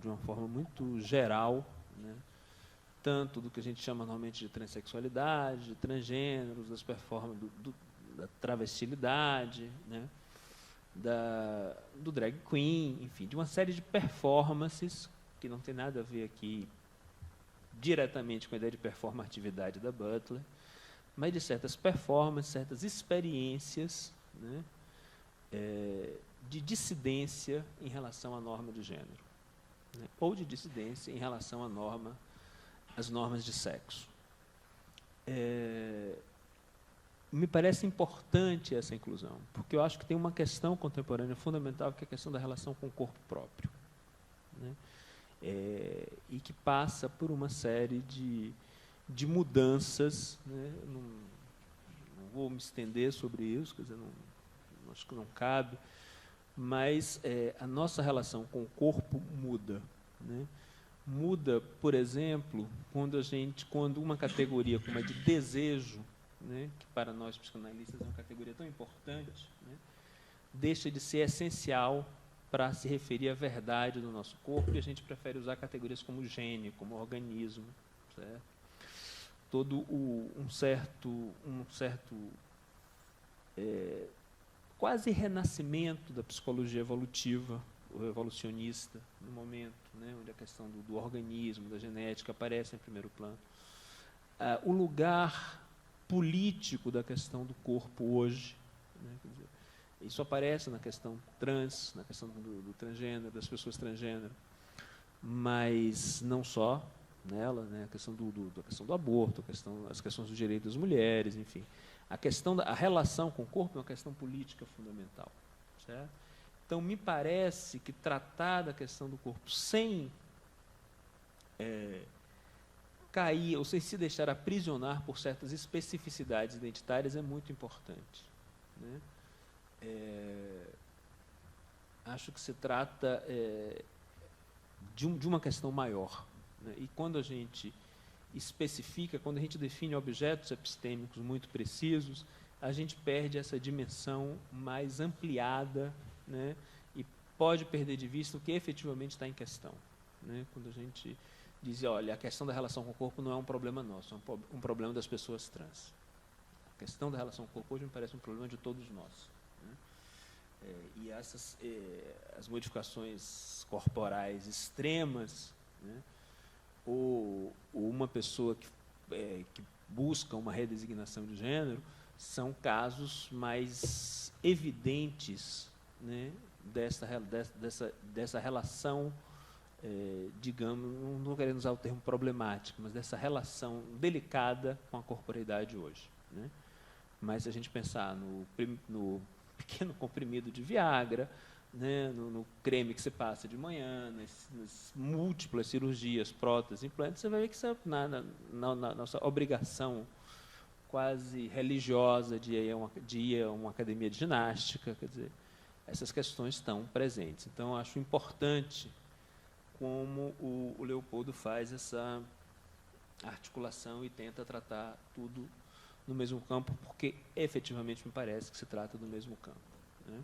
S2: de uma forma muito geral, né? Tanto do que a gente chama normalmente de transexualidade, de transgêneros, das performances da travestilidade, né? Do drag queen, enfim, de uma série de performances que não tem nada a ver aqui diretamente com a ideia de performatividade da Butler, mas de certas performances, certas experiências, né? De dissidência em relação à norma de gênero, né? Ou de dissidência em relação às normas de sexo. Me parece importante essa inclusão, porque eu acho que tem uma questão contemporânea fundamental, que é a questão da relação com o corpo próprio, né? E que passa por uma série de mudanças, né? Não vou me estender sobre isso, quer dizer, acho que não cabe, mas a nossa relação com o corpo muda, né? Muda, por exemplo, quando uma categoria como a de desejo, né, que para nós psicanalistas é uma categoria tão importante, né, deixa de ser essencial para se referir à verdade do nosso corpo, e a gente prefere usar categorias como gene, como organismo, certo? Todo um certo quase renascimento da psicologia evolutiva, ou evolucionista, no momento, né, onde a questão do organismo, da genética aparece em primeiro plano. O lugar político da questão do corpo hoje, né, quer dizer, isso aparece na questão trans, na questão do transgênero, das pessoas transgênero, mas não só nela, né, a questão do aborto, as questões do direito das mulheres, enfim. A relação com o corpo é uma questão política fundamental, certo? Então, me parece que tratar da questão do corpo sem cair, ou sem se deixar aprisionar por certas especificidades identitárias é muito importante, né? Acho que se trata de uma questão maior, né? E quando a gente especifica, quando a gente define objetos epistêmicos muito precisos, a gente perde essa dimensão mais ampliada, né? E pode perder de vista o que efetivamente está em questão, né? Quando a gente diz, olha, a questão da relação com o corpo não é um problema nosso, é um problema das pessoas trans. A questão da relação com o corpo hoje me parece um problema de todos nós, né? E as modificações corporais extremas, né? Ou uma pessoa que busca uma redesignação de gênero, são casos mais evidentes, né, dessa relação, digamos, não estou querendo usar o termo problemática, mas dessa relação delicada com a corporeidade hoje, né? Mas se a gente pensar no pequeno comprimido de Viagra, né, no creme que você passa de manhã, nas múltiplas cirurgias, próteses, implantes, você vai ver que isso na nossa obrigação quase religiosa de ir a uma academia de ginástica, quer dizer, essas questões estão presentes. Então, eu acho importante como o Leopoldo faz essa articulação e tenta tratar tudo no mesmo campo, porque efetivamente me parece que se trata do mesmo campo, né?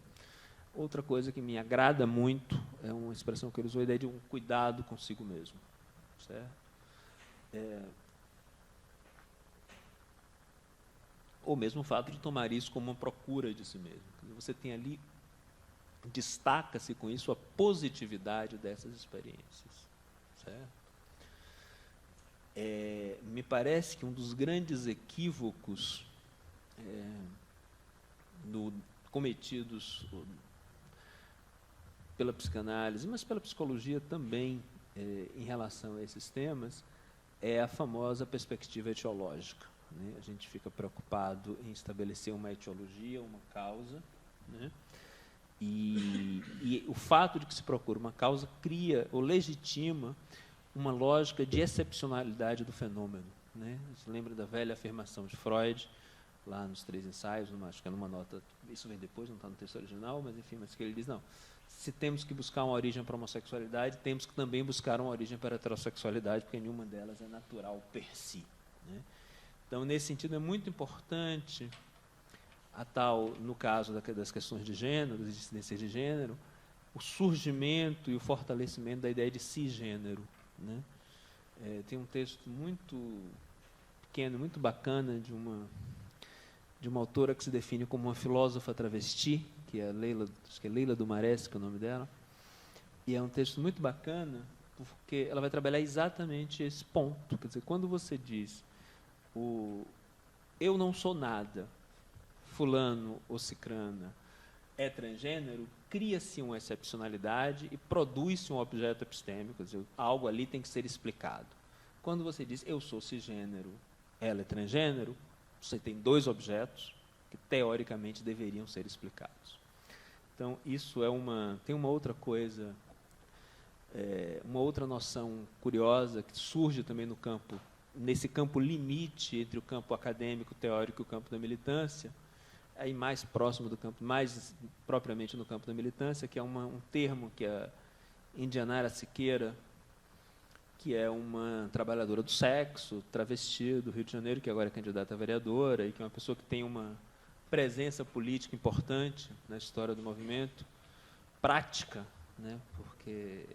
S2: Outra coisa que me agrada muito é uma expressão que ele usou, a ideia de um cuidado consigo mesmo, certo? Ou mesmo o fato de tomar isso como uma procura de si mesmo. Você tem ali, destaca-se com isso a positividade dessas experiências, certo? Me parece que um dos grandes equívocos cometidos pela psicanálise, mas pela psicologia também, em relação a esses temas, é a famosa perspectiva etiológica, né? A gente fica preocupado em estabelecer uma etiologia, uma causa, né? E o fato de que se procura uma causa cria ou legitima uma lógica de excepcionalidade do fenômeno, né? Você lembra da velha afirmação de Freud, lá nos 3 ensaios, acho que é numa nota, isso vem depois, não está no texto original, mas enfim, mas que ele diz, não, se temos que buscar uma origem para a homossexualidade, temos que também buscar uma origem para a heterossexualidade, porque nenhuma delas é natural per si, né? Então, nesse sentido, é muito importante no caso das questões de gênero, das dissidências de gênero, o surgimento e o fortalecimento da ideia de cisgênero, né? Tem um texto muito pequeno, muito bacana, de uma autora que se define como uma filósofa travesti, que é Leila, acho que é Leila Dumarest, que é o nome dela, e é um texto muito bacana, porque ela vai trabalhar exatamente esse ponto. Quer dizer, quando você diz eu não sou nada, fulano ou cicrana é transgênero, cria-se uma excepcionalidade e produz-se um objeto epistêmico, quer dizer, algo ali tem que ser explicado. Quando você diz eu sou cisgênero, ela é transgênero, você tem dois objetos que teoricamente deveriam ser explicados. Então, isso tem uma outra coisa, uma outra noção curiosa que surge também nesse campo limite entre o campo acadêmico, teórico e o campo da militância, aí mais próximo do campo, mais propriamente no campo da militância, que é um termo que a Indianara Siqueira, que é uma trabalhadora do sexo, travesti do Rio de Janeiro, que agora é candidata a vereadora, e que é uma pessoa que tem uma presença política importante na história do movimento, prática, né, porque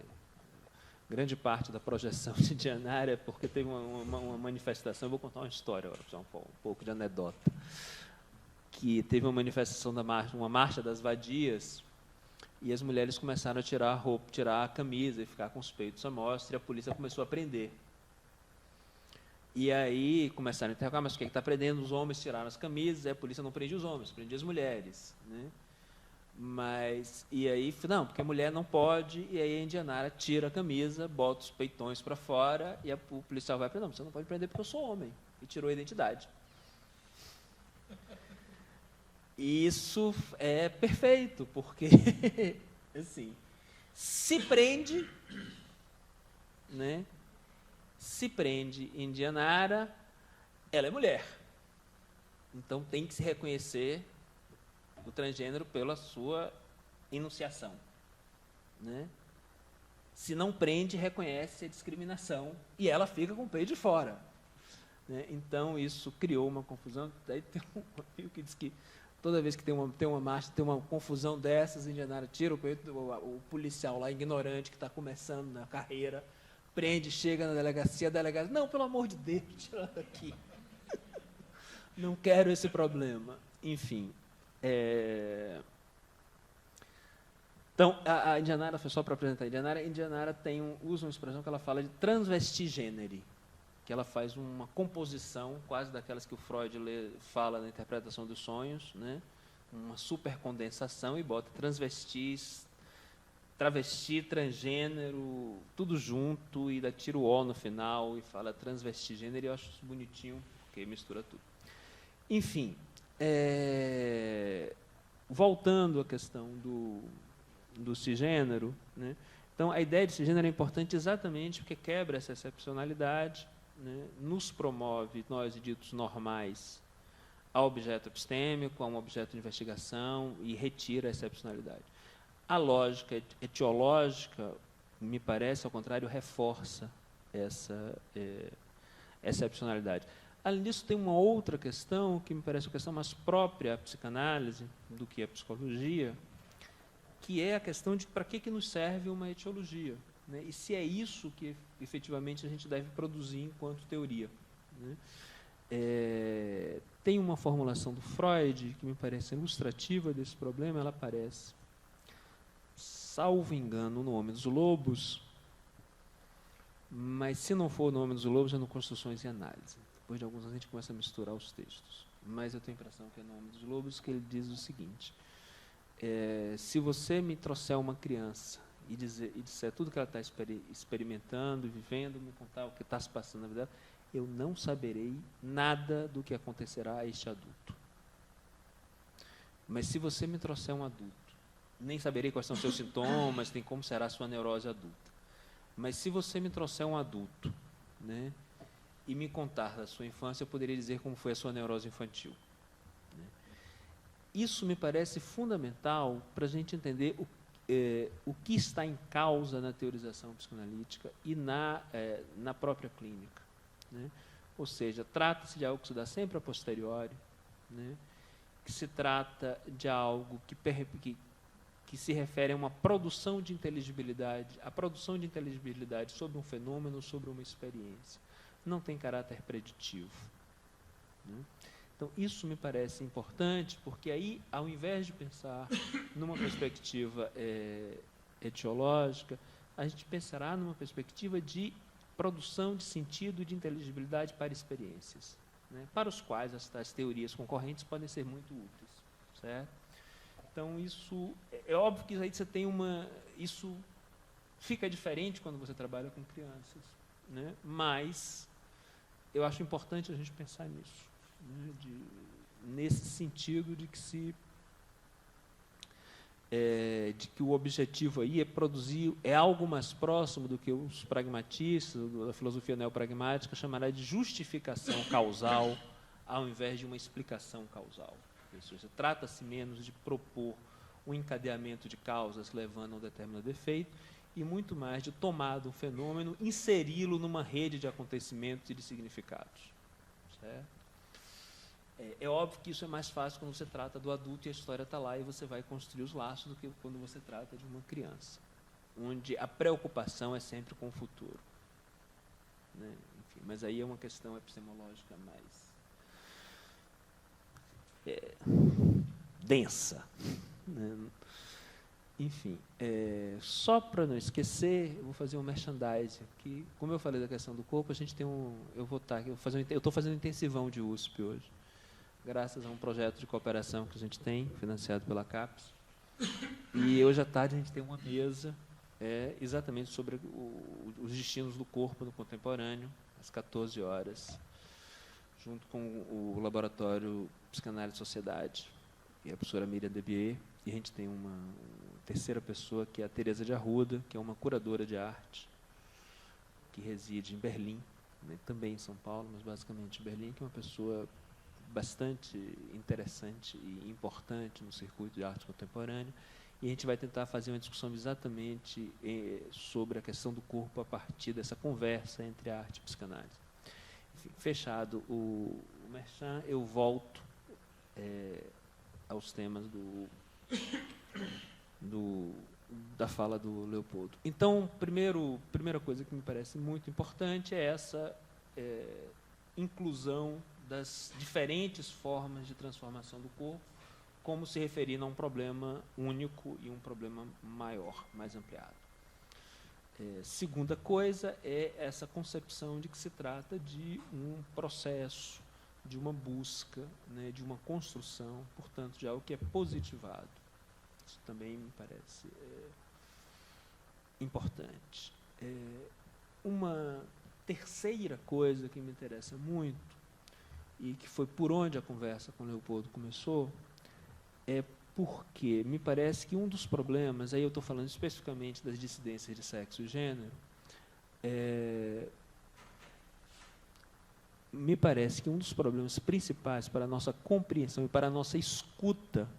S2: grande parte da projeção de Indianara é porque teve uma manifestação, eu vou contar uma história agora, um pouco de anedota, que teve uma manifestação uma marcha das vadias, e as mulheres começaram a tirar a roupa, tirar a camisa e ficar com os peitos à mostra, e a polícia começou a prender. E aí começaram a interrogar, mas o que está prendendo? Os homens tiraram as camisas, aí a polícia não prendia os homens, prendia as mulheres, né? E aí, não, porque a mulher não pode, e aí a Indianara tira a camisa, bota os peitões para fora, e o policial vai prender, não, você não pode prender porque eu sou homem, e tirou a identidade. Isso é perfeito, porque assim, se prende, né? Se prende Indianara, ela é mulher. Então tem que se reconhecer o transgênero pela sua enunciação, né? Se não prende, reconhece a discriminação e ela fica com o peito de fora, né? Então isso criou uma confusão. Daí tem um amigo que diz que toda vez que tem uma marcha, tem uma confusão dessas, Indianara tira o peito, o policial lá, ignorante, que está começando na carreira, prende, chega na delegacia, a delegada, não, pelo amor de Deus, tira ela daqui. Não quero esse problema. Enfim. Então, a Indianara, foi só para apresentar a Indianara usa uma expressão que ela fala de transvestigênere, que ela faz uma composição, quase daquelas que o Freud fala na interpretação dos sonhos, né? Uma supercondensação, e bota transvestis, travesti, transgênero, tudo junto, e dá tira o O no final, e fala transvestigênero, e eu acho isso bonitinho, porque mistura tudo. Enfim, voltando à questão do cisgênero, né? Então, a ideia de cisgênero é importante exatamente porque quebra essa excepcionalidade, né? Nos promove, nós ditos normais, a objeto epistêmico, a um objeto de investigação, e retira a excepcionalidade. A lógica etiológica, me parece, ao contrário, reforça essa excepcionalidade. Além disso, tem uma outra questão, que me parece uma questão mais própria à psicanálise do que à psicologia, que é a questão de para que nos serve uma etiologia, né? E se é isso que efetivamente a gente deve produzir enquanto teoria, né? Tem uma formulação do Freud que me parece ilustrativa desse problema. Ela aparece, salvo engano, no Homem dos Lobos, mas se não for no Homem dos Lobos, é no Construções e Análise. Depois de alguns anos a gente começa a misturar os textos, mas eu tenho a impressão que é no Homem dos Lobos que ele diz o seguinte: se você me trouxer uma criança e disser tudo que ela está experimentando, vivendo, me contar o que está se passando na vida dela, eu não saberei nada do que acontecerá a este adulto. Mas se você me trouxer um adulto, nem saberei quais são os seus sintomas, nem como será a sua neurose adulta. Mas se você me trouxer um adulto, né, e me contar da sua infância, eu poderia dizer como foi a sua neurose infantil. Isso me parece fundamental para a gente entender o que está em causa na teorização psicanalítica e na própria clínica, né? Ou seja, trata-se de algo que se dá sempre a posteriori, né? Que se trata de algo que que se refere a uma produção de inteligibilidade, a produção de inteligibilidade sobre um fenômeno, sobre uma experiência. Não tem caráter preditivo. Né? Então, isso me parece importante, porque aí, ao invés de pensar numa perspectiva etiológica, a gente pensará numa perspectiva de produção de sentido e de inteligibilidade para experiências, né, para os quais as teorias concorrentes podem ser muito úteis. Certo? Então, isso é óbvio que aí você tem isso fica diferente quando você trabalha com crianças, né, mas eu acho importante a gente pensar nisso, né, nesse sentido de que de que o objetivo aí é produzir algo mais próximo do que os pragmatistas da filosofia neopragmática chamará de justificação causal ao invés de uma explicação causal. Ou seja, trata-se menos de propor um encadeamento de causas levando a um determinado efeito e muito mais de tomar do fenômeno, inseri-lo numa rede de acontecimentos e de significados. Certo? É óbvio que isso é mais fácil quando você trata do adulto e a história está lá e você vai construir os laços do que quando você trata de uma criança, onde a preocupação é sempre com o futuro. Né? Enfim, mas aí é uma questão epistemológica mais densa. Né? Enfim, só para não esquecer, eu vou fazer um merchandising aqui. Como eu falei da questão do corpo, a gente tem eu estou fazendo um intensivão de USP hoje, graças a um projeto de cooperação que a gente tem, financiado pela CAPES. E hoje à tarde a gente tem uma mesa exatamente sobre os destinos do corpo no contemporâneo, às 14 horas, junto com o Laboratório Psicanálise e Sociedade e a professora Miriam Debier. E a gente tem uma terceira pessoa, que é a Teresa de Arruda, que é uma curadora de arte, que reside em Berlim, né, também em São Paulo, mas basicamente em Berlim, que é uma pessoa bastante interessante e importante no circuito de arte contemporânea, e a gente vai tentar fazer uma discussão exatamente sobre a questão do corpo a partir dessa conversa entre arte e psicanálise. Enfim, fechado o merchan, eu volto aos temas da fala do Leopoldo. Então, primeira coisa que me parece muito importante é essa inclusão das diferentes formas de transformação do corpo, como se referindo a um problema único e um problema maior, mais ampliado. Segunda coisa é essa concepção de que se trata de um processo, de uma busca, né, de uma construção, portanto, de algo que é positivado. Isso também me parece importante. Uma terceira coisa que me interessa muito, e que foi por onde a conversa com o Leopoldo começou, é porque me parece que um dos problemas, aí eu estou falando especificamente das dissidências de sexo e gênero, me parece que um dos problemas principais para a nossa compreensão e para a nossa escuta,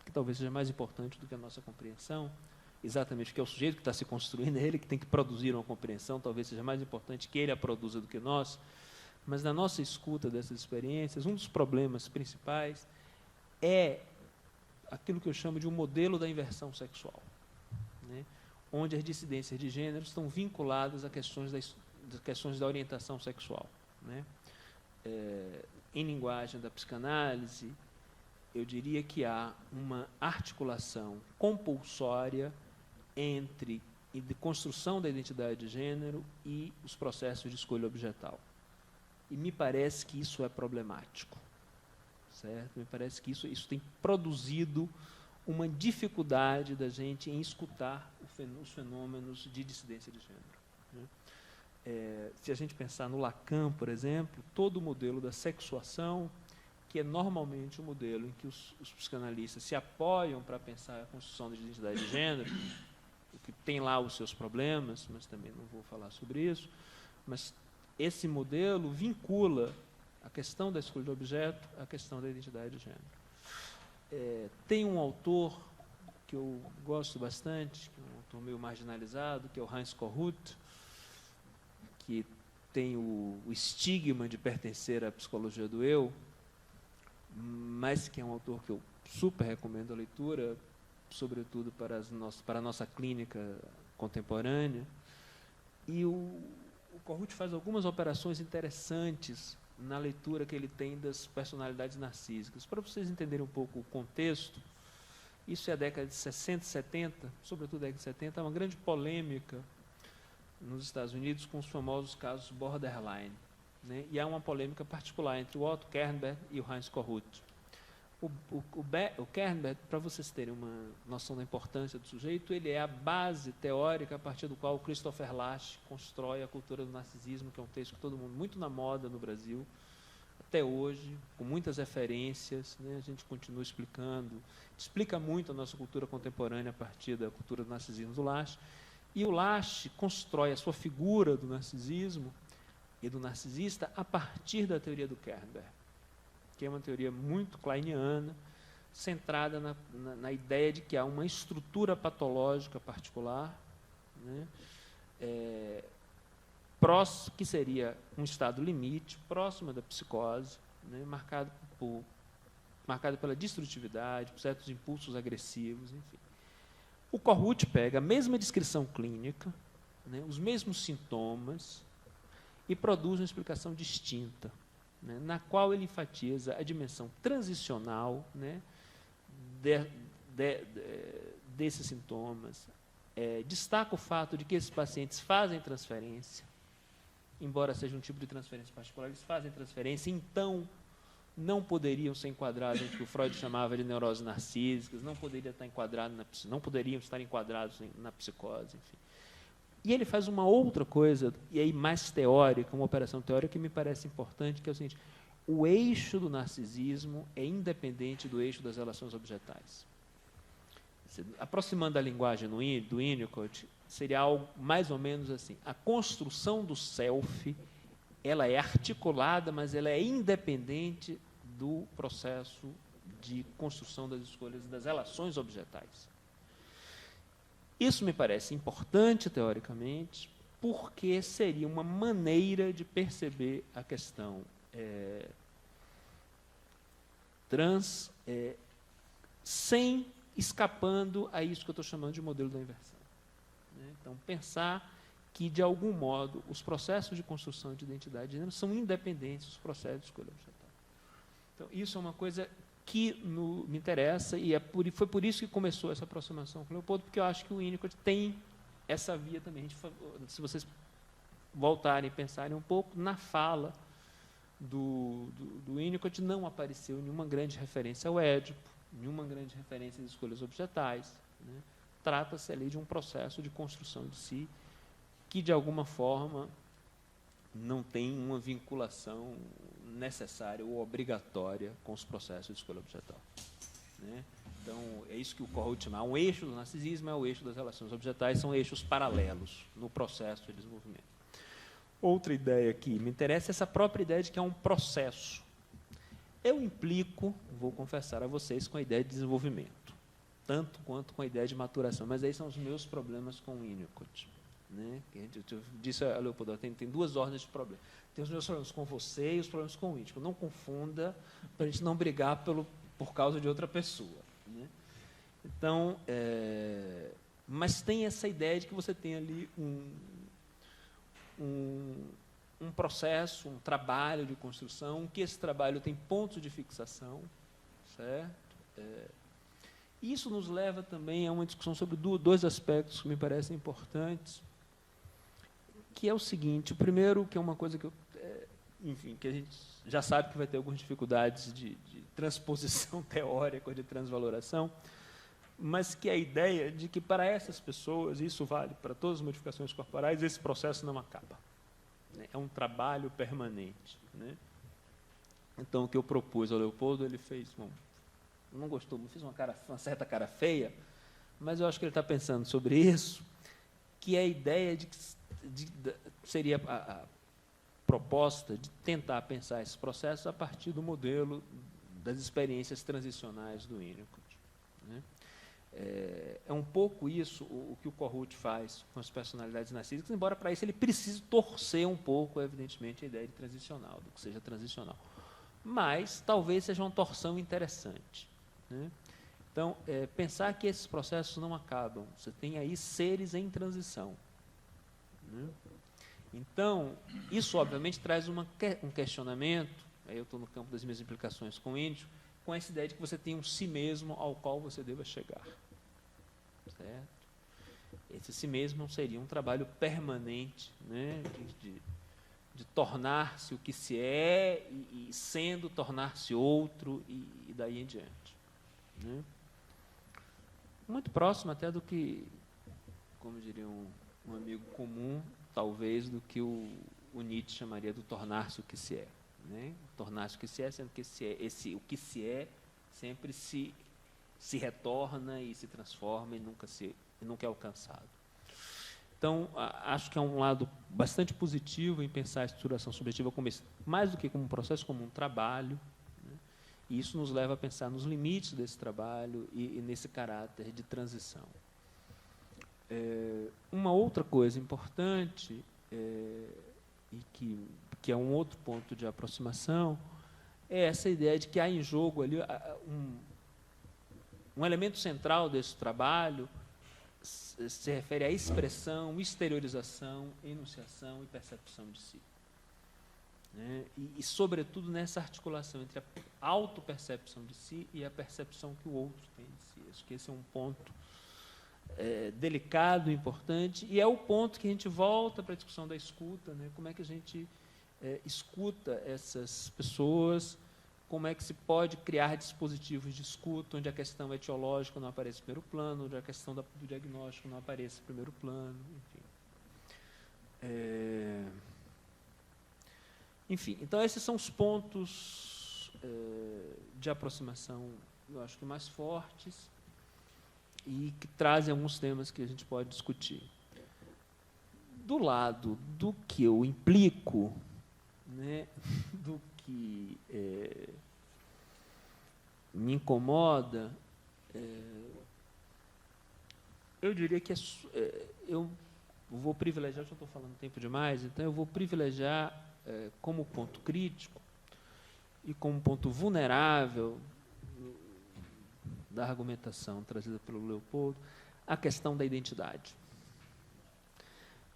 S2: que talvez seja mais importante do que a nossa compreensão, exatamente porque é o sujeito que está se construindo, é ele que tem que produzir uma compreensão, talvez seja mais importante que ele a produza do que nós, mas na nossa escuta dessas experiências, um dos problemas principais é aquilo que eu chamo de um modelo da inversão sexual, né, onde as dissidências de gênero estão vinculadas a questões da orientação sexual. Né. Em linguagem da psicanálise, eu diria que há uma articulação compulsória entre a construção da identidade de gênero e os processos de escolha objetal. E me parece que isso é problemático. Certo? Me parece que isso tem produzido uma dificuldade da gente em escutar os fenômenos de dissidência de gênero. Né? Se a gente pensar no Lacan, por exemplo, todo o modelo da sexuação, que é normalmente o modelo em que os psicanalistas se apoiam para pensar a construção da identidade de gênero, o que tem lá os seus problemas, mas também não vou falar sobre isso, mas esse modelo vincula a questão da escolha de objeto à questão da identidade de gênero. Tem um autor que eu gosto bastante, que é um autor meio marginalizado, que é o Heinz Kohut, que tem o estigma de pertencer à psicologia do eu, mas que é um autor que eu super recomendo a leitura, sobretudo para a nossa clínica contemporânea. E o Corrucci faz algumas operações interessantes na leitura que ele tem das personalidades narcísicas. Para vocês entenderem um pouco o contexto, isso é a década de 60 e 70, sobretudo a década de 70, há uma grande polêmica nos Estados Unidos com os famosos casos borderline, né? E há uma polêmica particular entre o Otto Kernberg e o Heinz Corrucci. O Kernberg, para vocês terem uma noção da importância do sujeito, ele é a base teórica a partir do qual o Christopher Lasch constrói a cultura do narcisismo, que é um texto que todo mundo, muito na moda no Brasil, até hoje, com muitas referências, né? A gente continua explicando, explica muito a nossa cultura contemporânea a partir da cultura do narcisismo do Lasch. E o Lasch constrói a sua figura do narcisismo e do narcisista a partir da teoria do Kernberg, que é uma teoria muito kleiniana, centrada na ideia de que há uma estrutura patológica particular, né, que seria um estado limite, próximo da psicose, né, marcado pela destrutividade, por certos impulsos agressivos, enfim. O Corrucci pega a mesma descrição clínica, né, os mesmos sintomas, e produz uma explicação distinta, né, na qual ele enfatiza a dimensão transicional, né, desses sintomas, destaca o fato de que esses pacientes fazem transferência, embora seja um tipo de transferência particular, eles fazem transferência, então não poderiam ser enquadrados no que o Freud chamava de neuroses narcísicas, não poderiam estar enquadrados na psicose, enfim. E ele faz uma outra coisa, e aí mais teórica, uma operação teórica que me parece importante, que é o seguinte: o eixo do narcisismo é independente do eixo das relações objetais. Aproximando a linguagem do Winnicott, seria algo mais ou menos assim: a construção do self, ela é articulada, mas ela é independente do processo de construção das escolhas das relações objetais. Isso me parece importante, teoricamente, porque seria uma maneira de perceber a questão trans, sem escapando a isso que eu estou chamando de modelo da inversão, né? Então, pensar que, de algum modo, os processos de construção de identidade de gênero são independentes dos processos de escolha objetal. Então, isso é uma coisa que me interessa, e foi por isso que começou essa aproximação com o Leopoldo, porque eu acho que o Winnicott tem essa via também. Se vocês voltarem e pensarem um pouco, na fala do Winnicott não apareceu nenhuma grande referência ao Édipo, nenhuma grande referência às escolhas objetais, né? Trata-se ali de um processo de construção de si que, de alguma forma, não tem uma vinculação necessária ou obrigatória com os processos de escolha objetal, né? Então, é isso que o Corrucci chama. Um eixo do narcisismo é o eixo das relações objetais, são eixos paralelos no processo de desenvolvimento. Outra ideia que me interessa é essa própria ideia de que é um processo. Eu implico, vou confessar a vocês, com a ideia de desenvolvimento, tanto quanto com a ideia de maturação, mas aí são os meus problemas com o Winnicott, né? Eu disse a Leopoldo, tem duas ordens de problema. Tem os meus problemas com você e os problemas com o Winnicott. Não confunda, para a gente não brigar por causa de outra pessoa, né? Então, mas tem essa ideia de que você tem ali um processo, um trabalho de construção, que esse trabalho tem pontos de fixação, certo? E isso nos leva também a uma discussão sobre dois aspectos que me parecem importantes, que é o seguinte: o primeiro, que é uma coisa que enfim, que a gente já sabe que vai ter algumas dificuldades de transposição teórica ou de transvaloração, mas que é a ideia de que, para essas pessoas, e isso vale para todas as modificações corporais, esse processo não acaba, né? É um trabalho permanente, né? Então, o que eu propus ao Leopoldo, ele fez, não gostou, me fez uma certa cara feia, mas eu acho que ele está pensando sobre isso, que é a ideia seria a proposta de tentar pensar esses processos a partir do modelo das experiências transicionais do Winnicott, né? É um pouco isso o que o Corrucci faz com as personalidades narcísicas, embora para isso ele precise torcer um pouco, evidentemente, a ideia de transicional, do que seja transicional. Mas talvez seja uma torção interessante, né? Então, pensar que esses processos não acabam. Você tem aí seres em transição, né? Então, isso, obviamente, traz um questionamento, aí eu estou no campo das minhas implicações com o índio, com essa ideia de que você tem um si mesmo ao qual você deva chegar. Certo? Esse si mesmo seria um trabalho permanente, né, de tornar-se o que se é e sendo, tornar-se outro e daí em diante. Né? Muito próximo até do que, como diria um amigo comum, talvez, do que o Nietzsche chamaria do tornar-se o que se é. Né? Tornar-se o que se é, sendo que o que se é sempre se retorna e se transforma e nunca é alcançado. Então, acho que é um lado bastante positivo em pensar a estruturação subjetiva como mais do que como um processo, como um trabalho, né? E isso nos leva a pensar nos limites desse trabalho e nesse caráter de transição. Uma outra coisa importante, e que é um outro ponto de aproximação, é essa ideia de que há em jogo ali um elemento central desse trabalho se refere à expressão, exteriorização, enunciação e percepção de si. Né? E, sobretudo, nessa articulação entre a autopercepção de si e a percepção que o outro tem de si. Acho que esse é um ponto delicado, importante, e é o ponto que a gente volta para a discussão da escuta, né? Como é que a gente escuta essas pessoas, como é que se pode criar dispositivos de escuta, onde a questão etiológica não aparece em primeiro plano, onde a questão do diagnóstico não aparece em primeiro plano, enfim. Enfim, então esses são os pontos de aproximação, eu acho que mais fortes, e que trazem alguns temas que a gente pode discutir. Do lado do que eu implico, né, do que me incomoda, eu diria que eu vou privilegiar, já estou falando tempo demais, então eu vou privilegiar como ponto crítico e como ponto vulnerável da argumentação trazida pelo Leopoldo, a questão da identidade.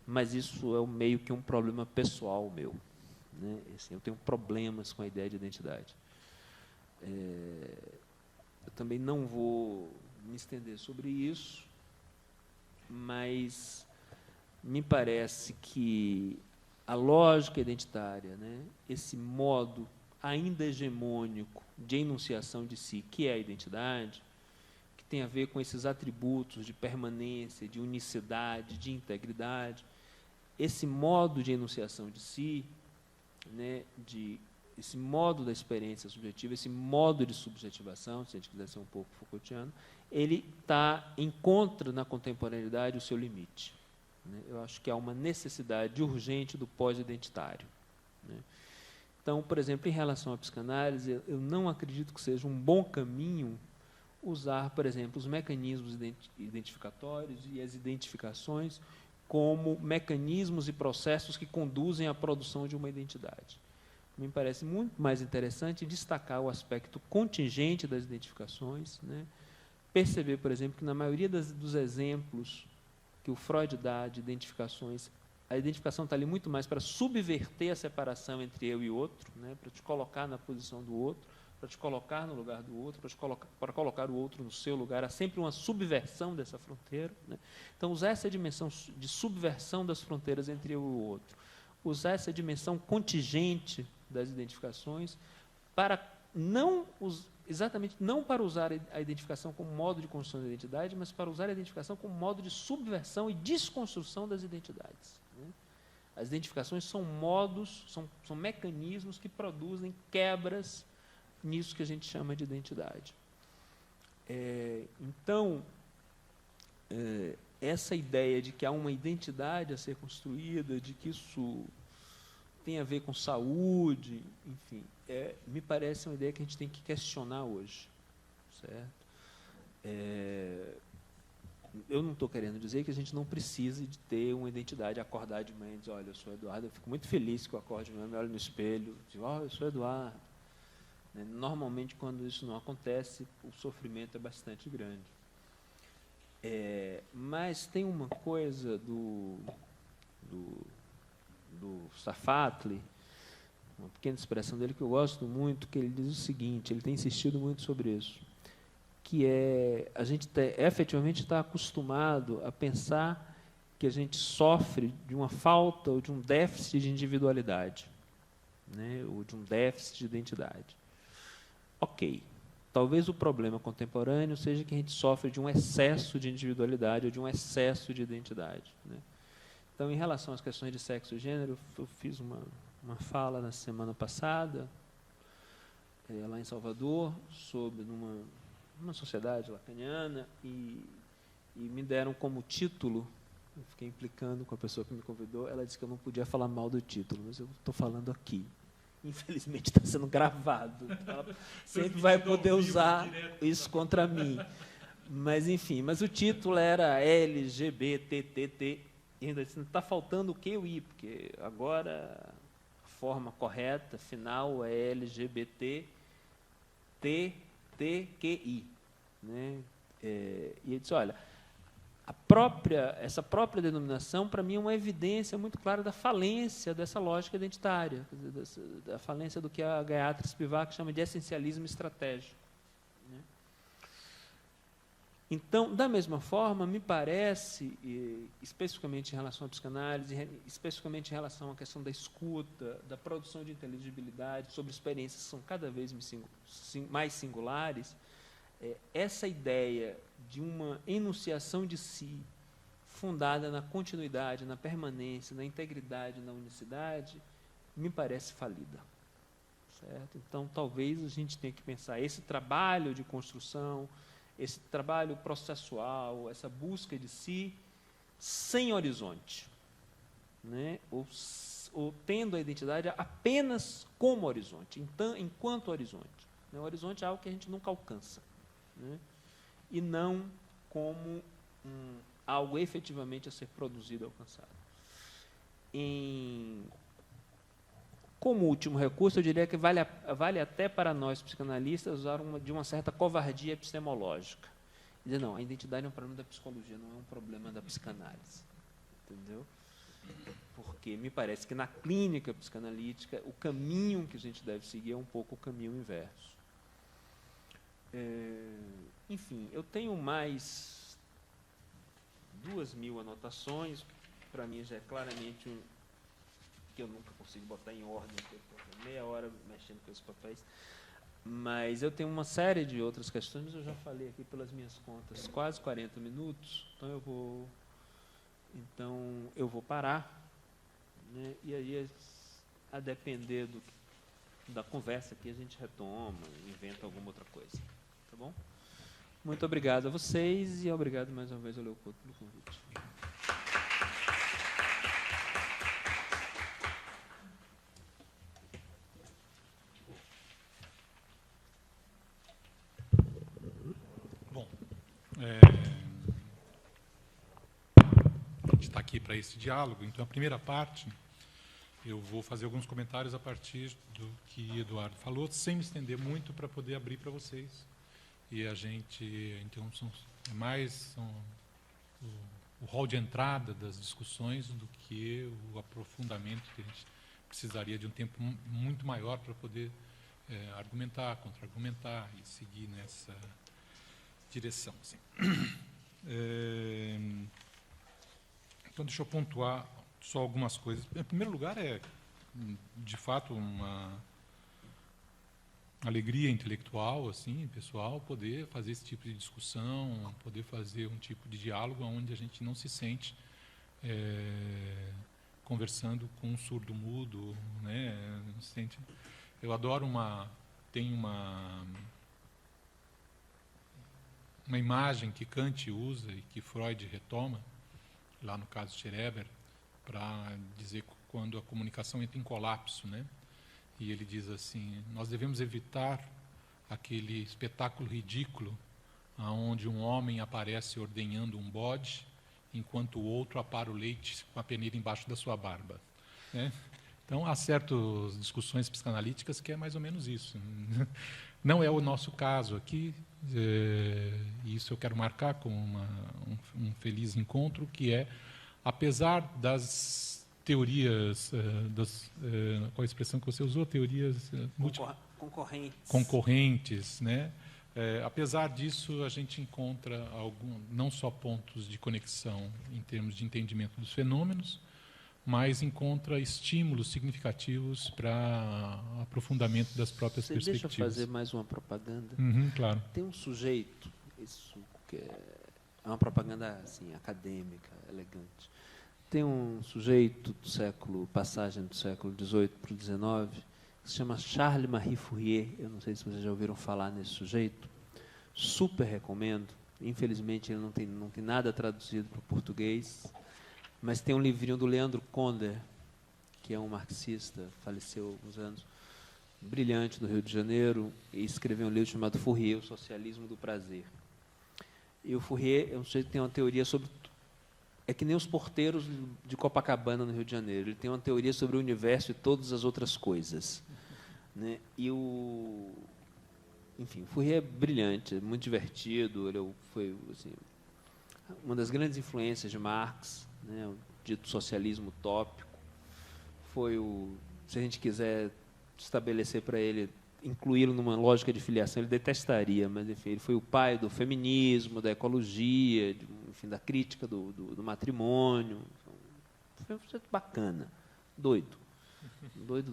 S2: Mas isso é meio que um problema pessoal meu. Né? Assim, eu tenho problemas com a ideia de identidade. Eu também não vou me estender sobre isso, mas me parece que a lógica identitária, né, esse modo ainda hegemônico de enunciação de si, que é a identidade, que tem a ver com esses atributos de permanência, de unicidade, de integridade, esse modo de enunciação de si, né, esse modo da experiência subjetiva, esse modo de subjetivação, se a gente quiser ser um pouco Foucaultiano, ele encontra na contemporaneidade o seu limite. Né? Eu acho que há uma necessidade urgente do pós-identitário. Né? Então, por exemplo, em relação à psicanálise, eu não acredito que seja um bom caminho usar, por exemplo, os mecanismos identificatórios e as identificações como mecanismos e processos que conduzem à produção de uma identidade. Me parece muito mais interessante destacar o aspecto contingente das identificações, né? Perceber, por exemplo, que na maioria dos exemplos que o Freud dá de identificações, a identificação está ali muito mais para subverter a separação entre eu e outro, né? Para te colocar na posição do outro, para te colocar no lugar do outro, para colocar o outro no seu lugar. Há sempre uma subversão dessa fronteira. Né? Então, usar essa dimensão de subversão das fronteiras entre eu e o outro, usar essa dimensão contingente das identificações para exatamente não para usar a identificação como modo de construção da identidade, mas para usar a identificação como modo de subversão e desconstrução das identidades. Né? As identificações são modos, são mecanismos que produzem quebras nisso que a gente chama de identidade. Então, essa ideia de que há uma identidade a ser construída, de que isso tem a ver com saúde, enfim, me parece uma ideia que a gente tem que questionar hoje. Certo? Eu não estou querendo dizer que a gente não precise de ter uma identidade, acordar de manhã e dizer, olha, eu sou Eduardo, eu fico muito feliz que eu acorde de manhã, me olho no espelho, digo, eu sou Eduardo. né? Normalmente, quando isso não acontece, o sofrimento é bastante grande. Mas tem uma coisa do Safatli, uma pequena expressão dele que eu gosto muito, que ele diz o seguinte, ele tem insistido muito sobre isso, que a gente efetivamente está acostumado a pensar que a gente sofre de uma falta ou de um déficit de individualidade, né, ou de um déficit de identidade. Ok. Talvez o problema contemporâneo seja que a gente sofre de um excesso de individualidade ou de um excesso de identidade, né? Então, em relação às questões de sexo e gênero, eu fiz uma fala na semana passada, lá em Salvador, sobre numa sociedade lacaniana, e me deram como título, eu fiquei implicando com a pessoa que me convidou, ela disse que eu não podia falar mal do título, mas eu estou falando aqui. Infelizmente está sendo gravado, então ela sempre vai poder usar isso contra mim. Mas, enfim, mas o título era LGBTTT, e ainda assim, está faltando o Q e o I, porque agora a forma correta, final, é LGBTTQI. Né? E ele disse, olha, essa própria denominação, para mim, é uma evidência muito clara da falência dessa lógica identitária, da falência do que a Gayatri Spivak chama de essencialismo estratégico. Né? Então, da mesma forma, me parece, especificamente em relação à psicanálise, especificamente em relação à questão da escuta, da produção de inteligibilidade sobre experiências que são cada vez mais singulares, essa ideia de uma enunciação de si fundada na continuidade, na permanência, na integridade, na unicidade, me parece falida. Certo? Então, talvez a gente tenha que pensar esse trabalho de construção, esse trabalho processual, essa busca de si, sem horizonte, né? ou tendo a identidade apenas como horizonte, enquanto horizonte. O horizonte é algo que a gente nunca alcança, né? E não como algo efetivamente a ser produzido e alcançado. Como último recurso, eu diria que vale até para nós, psicanalistas, usar de uma certa covardia epistemológica. Dizer, não, a identidade é um problema da psicologia, não é um problema da psicanálise. Entendeu? Porque me parece que na clínica psicanalítica, o caminho que a gente deve seguir é um pouco o caminho inverso. Enfim, eu tenho mais 2.000 anotações, para mim já é claramente que eu nunca consigo botar em ordem, meia hora mexendo com esses papéis, mas eu tenho uma série de outras questões, mas eu já falei aqui pelas minhas contas, quase 40 minutos, então eu vou parar, né, e aí, a depender da conversa aqui, a gente retoma, inventa alguma outra coisa. Tá bom? Muito obrigado a vocês e obrigado mais uma vez ao Leopoldo pelo convite.
S1: Bom, a gente está aqui para esse diálogo, então a primeira parte eu vou fazer alguns comentários a partir do que Eduardo falou, sem me estender muito para poder abrir para vocês. E a gente, então, o rol de entrada das discussões do que o aprofundamento que a gente precisaria de um tempo muito maior para poder argumentar, contra-argumentar e seguir nessa direção. Assim. Então, deixa eu pontuar só algumas coisas. Em primeiro lugar, de fato, uma alegria intelectual, assim, pessoal, poder fazer esse tipo de discussão, poder fazer um tipo de diálogo onde a gente não se sente conversando com um surdo-mudo, né? Não se sente. Eu adoro tem uma imagem que Kant usa e que Freud retoma, lá no caso de Schreber, para dizer quando a comunicação entra em colapso, né? E ele diz assim, nós devemos evitar aquele espetáculo ridículo onde um homem aparece ordenhando um bode, enquanto o outro apara o leite com a peneira embaixo da sua barba. Né? Então, há certas discussões psicanalíticas que é mais ou menos isso. Não é o nosso caso aqui, e isso eu quero marcar como um feliz encontro, que é, apesar das teorias, qual a expressão que você usou? Teorias concorrentes, né? Apesar disso, a gente encontra não só pontos de conexão em termos de entendimento dos fenômenos, mas encontra estímulos significativos para aprofundamento das próprias perspectivas.
S2: Deixa eu fazer mais uma propaganda.
S1: Claro.
S2: Tem um sujeito, isso que é uma propaganda assim, acadêmica, elegante. Tem um sujeito passagem do século XVIII para o XIX, que se chama Charles-Marie Fourier. Eu não sei se vocês já ouviram falar nesse sujeito. Super recomendo. Infelizmente, ele não tem nada traduzido para o português. Mas tem um livrinho do Leandro Conder, que é um marxista, faleceu há alguns anos, brilhante, do Rio de Janeiro, e escreveu um livro chamado Fourier, o Socialismo do Prazer. E o Fourier é um sujeito que tem uma teoria sobre... É que nem os porteiros de Copacabana, no Rio de Janeiro. Ele tem uma teoria sobre o universo e todas as outras coisas. Né? Enfim, o Fourier é brilhante, é muito divertido, ele foi assim, uma das grandes influências de Marx, né, o dito socialismo utópico. Se a gente quiser estabelecer para ele, incluí-lo numa lógica de filiação, ele detestaria, mas enfim, ele foi o pai do feminismo, da ecologia, enfim, da crítica do matrimônio. Foi um sujeito bacana, doido,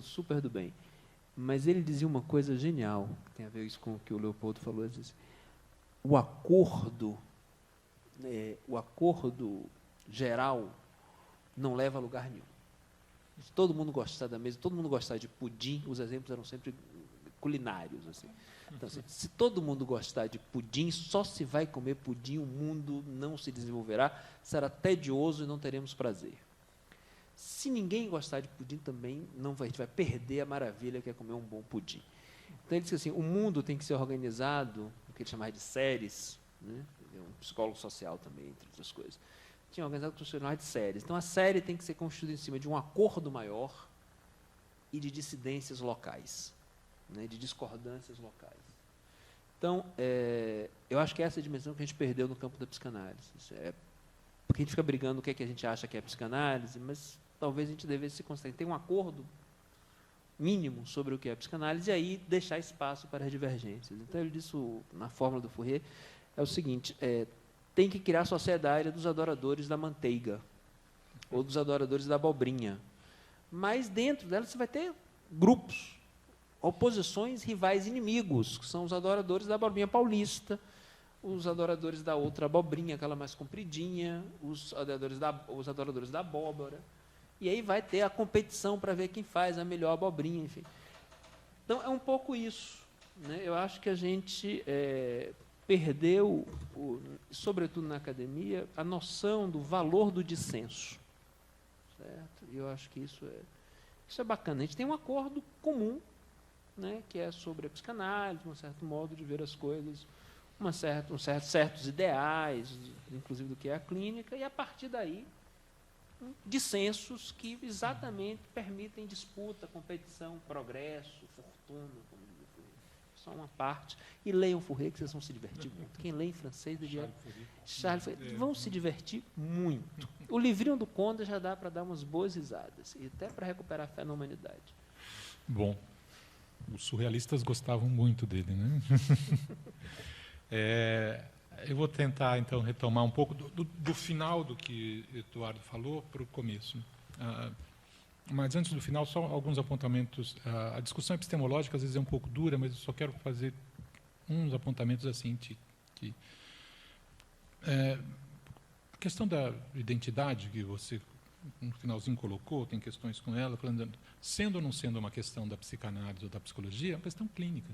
S2: super do bem. Mas ele dizia uma coisa genial, que tem a ver isso com o que o Leopoldo falou, ele disse, o acordo geral não leva a lugar nenhum. Se todo mundo gostar da mesa, todo mundo gostar de pudim, os exemplos eram sempre culinários. Assim. Então, assim, se todo mundo gostar de pudim, só se vai comer pudim, o mundo não se desenvolverá, será tedioso e não teremos prazer. Se ninguém gostar de pudim também, a gente vai perder a maravilha que é comer um bom pudim. Então, ele disse assim, o mundo tem que ser organizado, o que ele chamava de séries, né? Um psicólogo social também, entre outras coisas. Tinha organizado o que ele chamava de séries. Então, a série tem que ser construída em cima de um acordo maior e de dissidências locais, né? De discordâncias locais. Então, eu acho que essa é a dimensão que a gente perdeu no campo da psicanálise. Porque a gente fica brigando o que a gente acha que é psicanálise, mas talvez a gente devesse se concentrar. Tem um acordo mínimo sobre o que é psicanálise e aí deixar espaço para as divergências. Então, ele disse, na fórmula do Fourier, é o seguinte, tem que criar a sociedade dos adoradores da manteiga, ou dos adoradores da abobrinha. Mas, dentro dela, você vai ter grupos, oposições, rivais, inimigos, que são os adoradores da abobrinha paulista, os adoradores da outra abobrinha, aquela mais compridinha, os adoradores da abóbora. E aí vai ter a competição para ver quem faz a melhor abobrinha, enfim. Então, é um pouco isso. Né? Eu acho que a gente perdeu, sobretudo na academia, a noção do valor do dissenso. Certo? E eu acho que isso é bacana. A gente tem um acordo comum, né, que é sobre a psicanálise, um certo modo de ver as coisas, certos ideais, inclusive do que é a clínica, e, a partir daí, dissensos que exatamente permitem disputa, competição, progresso, fortuna, como diz o Fourier. Só uma parte. E leiam Fourier, que vocês vão se divertir muito. Quem lê em francês, Charles Fourier, vão se divertir muito. O livrinho do Conde já dá para dar umas boas risadas, e até para recuperar a fé na humanidade.
S1: Bom, os surrealistas gostavam muito dele, né? Eu vou tentar, então, retomar um pouco do final do que Eduardo falou para o começo. Mas, antes do final, só alguns apontamentos. A discussão epistemológica, às vezes, é um pouco dura, mas eu só quero fazer uns apontamentos assim. A questão da identidade, que você, no finalzinho, colocou, tem questões com ela, falando, sendo ou não sendo uma questão da psicanálise ou da psicologia, é uma questão clínica.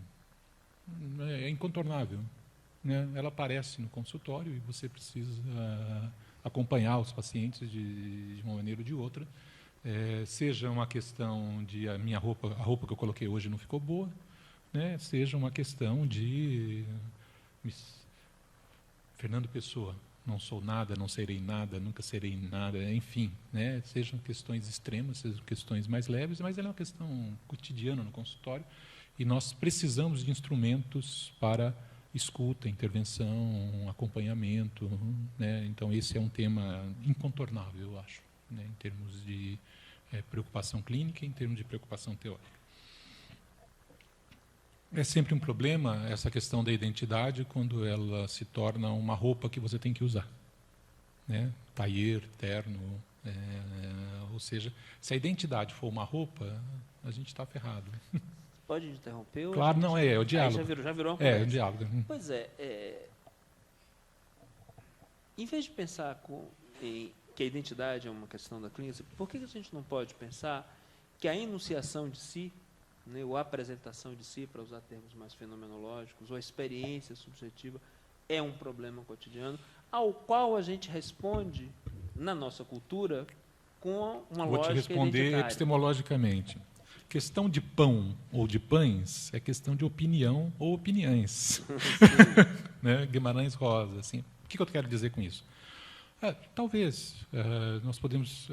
S1: É incontornável. Né? Ela aparece no consultório e você precisa acompanhar os pacientes de uma maneira ou de outra. Seja uma questão de a roupa que eu coloquei hoje não ficou boa, né? Seja uma questão de Fernando Pessoa, não sou nada, não serei nada, nunca serei nada, enfim, né? Sejam questões extremas, sejam questões mais leves, mas ela é uma questão cotidiana no consultório e nós precisamos de instrumentos para escuta, intervenção, acompanhamento, né? Então esse é um tema incontornável, eu acho, né? Em termos de preocupação clínica, em termos de preocupação teórica. É sempre um problema essa questão da identidade quando ela se torna uma roupa que você tem que usar, né? Taier, terno, ou seja, se a identidade for uma roupa, a gente está ferrado.
S2: Pode interromper?
S1: Claro, não, é o diálogo.
S2: Já virou uma conversa.
S1: É o diálogo.
S2: Pois em vez de pensar que a identidade é uma questão da clínica, por que a gente não pode pensar que a enunciação de si, né, ou a apresentação de si, para usar termos mais fenomenológicos, ou a experiência subjetiva, é um problema cotidiano, ao qual a gente responde, na nossa cultura, com uma lógica identitária? Vou te responder
S1: epistemologicamente. Questão de pão ou de pães é questão de opinião ou opiniões. Né? Guimarães Rosa. Assim. O que eu quero dizer com isso? Talvez nós podemos...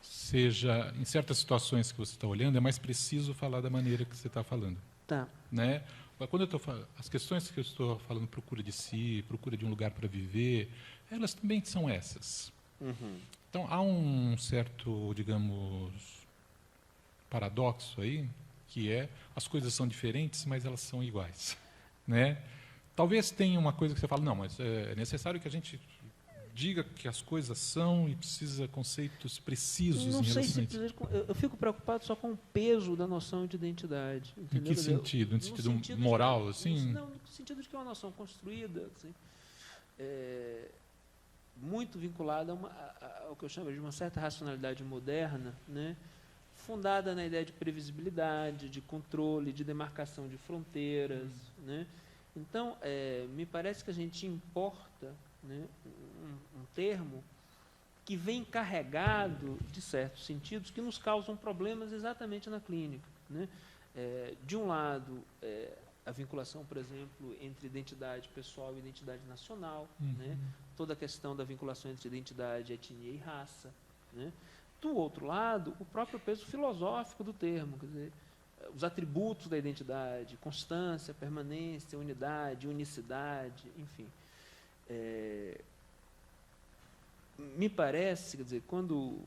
S1: seja, em certas situações que você está olhando, é mais preciso falar da maneira que você está falando.
S2: Tá.
S1: Né? Quando eu estou falando, as questões que eu estou falando, procura de si, procura de um lugar para viver, elas também são essas.
S2: Uhum.
S1: Então, há um certo, digamos, paradoxo aí, que as coisas são diferentes, mas elas são iguais. Né? Talvez tenha uma coisa que você fala, não, mas é necessário que a gente diga que as coisas são e precisa conceitos precisos.
S2: Não sei se precisa. Eu fico preocupado só com o peso da noção de identidade. Entendeu?
S1: Em que sentido? No sentido moral, assim?
S2: Não, no sentido de que é uma noção construída, assim, muito vinculada ao que eu chamo de uma certa racionalidade moderna, né, fundada na ideia de previsibilidade, de controle, de demarcação de fronteiras. Né? Então, me parece que a gente importa, né, um termo que vem carregado de certos sentidos que nos causam problemas exatamente na clínica. Né? De um lado, a vinculação, por exemplo, entre identidade pessoal e identidade nacional, né? Toda a questão da vinculação entre identidade, etnia e raça. Né? Do outro lado, o próprio peso filosófico do termo, quer dizer, os atributos da identidade, constância, permanência, unidade, unicidade, enfim. Me parece, quer dizer, quando...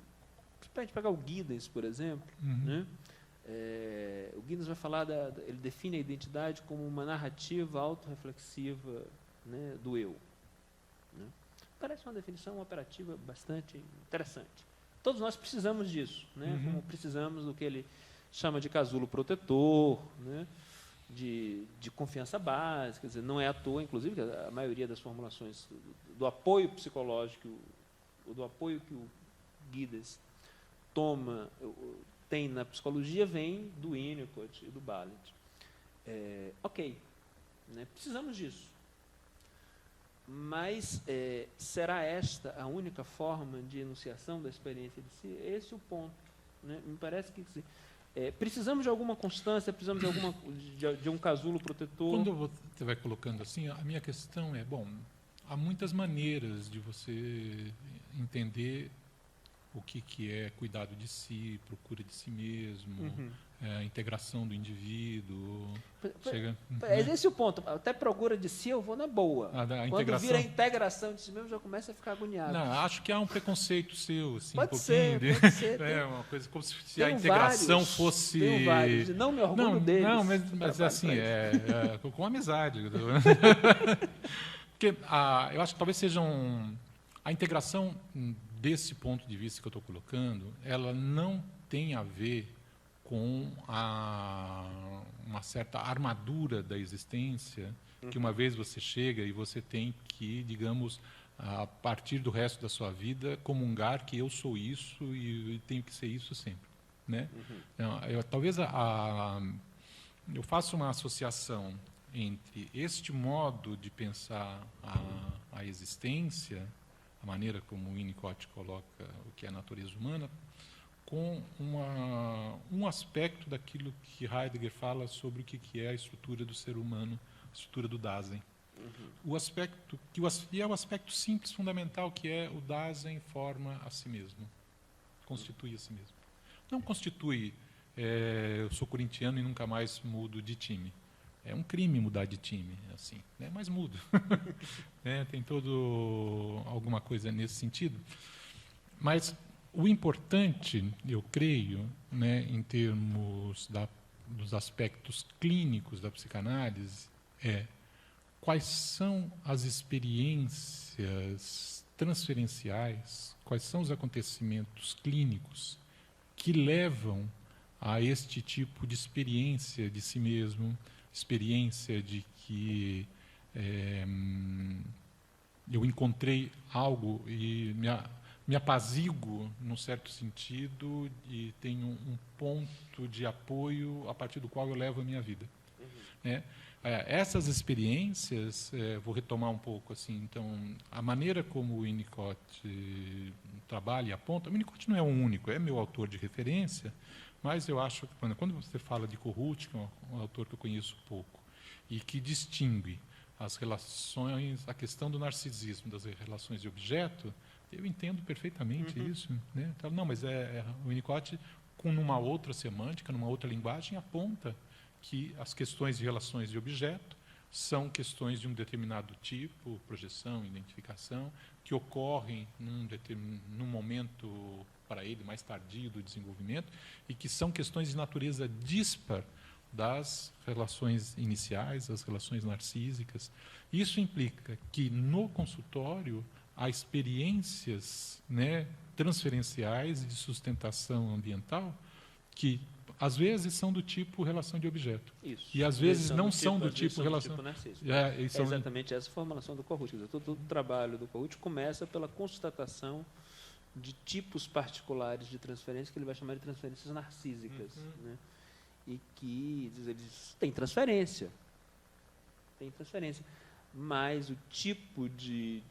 S2: Para a gente pegar o Giddens, por exemplo, né? O Giddens vai falar, ele define a identidade como uma narrativa autorreflexiva, né, do eu. Né? Parece uma definição operativa bastante interessante. Todos nós precisamos disso, né? Como precisamos do que ele chama de casulo protetor, né? De confiança básica, quer dizer, não é à toa, inclusive, que a maioria das formulações do apoio psicológico, ou do apoio que o Giddens tem na psicologia, vem do Winnicott e do Balint. Ok, né? Precisamos disso. Mas será esta a única forma de enunciação da experiência de si? Esse é o ponto. Né? Me parece que precisamos de alguma constância, precisamos de um casulo protetor.
S1: Quando você vai colocando assim, a minha questão é, há muitas maneiras de você entender o que é cuidado de si, procura de si mesmo, integração do indivíduo.
S2: Esse é o ponto. Até procura de si eu vou na boa. Quando vira a integração de si mesmo, já começa a ficar agoniado.
S1: Não, acho que há um preconceito seu, assim,
S2: pode ser.
S1: Uma coisa como se a integração fosse...
S2: Tem vários, não me orgulho deles.
S1: Não, mas assim, com amizade. Porque eu acho que talvez seja a integração, desse ponto de vista que eu estou colocando, ela não tem a ver com uma certa armadura da existência, que uma vez você chega e você tem que, digamos, a partir do resto da sua vida, comungar que eu sou isso e tenho que ser isso sempre. Né? Então, talvez eu faço uma associação entre este modo de pensar a existência, a maneira como o Winnicott coloca o que é a natureza humana, com um aspecto daquilo que Heidegger fala sobre o que é a estrutura do ser humano, a estrutura do Dasein. O aspecto e é o aspecto simples, fundamental, que é o Dasein forma a si mesmo, constitui a si mesmo. Não constitui, eu sou corintiano e nunca mais mudo de time. É um crime mudar de time, assim, né? Mas mudo. Tem alguma coisa nesse sentido. Mas o importante, eu creio, né, em termos dos aspectos clínicos da psicanálise, é quais são as experiências transferenciais, quais são os acontecimentos clínicos que levam a este tipo de experiência de si mesmo, experiência de que eu encontrei algo e me apazigo, num certo sentido, e tenho um ponto de apoio a partir do qual eu levo a minha vida. Essas experiências, vou retomar um pouco, assim, então, a maneira como o Winnicott trabalha e aponta, o Winnicott não é o único, é meu autor de referência, mas eu acho que quando você fala de Kohut, que é um autor que eu conheço pouco, e que distingue as relações, a questão do narcisismo das relações de objeto, eu entendo perfeitamente isso. Né? Então, não, mas o Winnicott, com uma outra semântica, numa outra linguagem, aponta que as questões de relações de objeto são questões de um determinado tipo, projeção, identificação, que ocorrem num momento, para ele, mais tardio do desenvolvimento, e que são questões de natureza dispar das relações iniciais, das relações narcísicas. Isso implica que, no consultório, há experiências, né, transferenciais de sustentação ambiental que, às vezes, são do tipo relação de objeto.
S2: Isso.
S1: E, às vezes, não são do tipo relação...
S2: É exatamente essa formulação do Kohut. Todo o trabalho do Kohut começa pela constatação de tipos particulares de transferência, que ele vai chamar de transferências narcísicas. Né? E que ele diz, tem transferência, mas o tipo de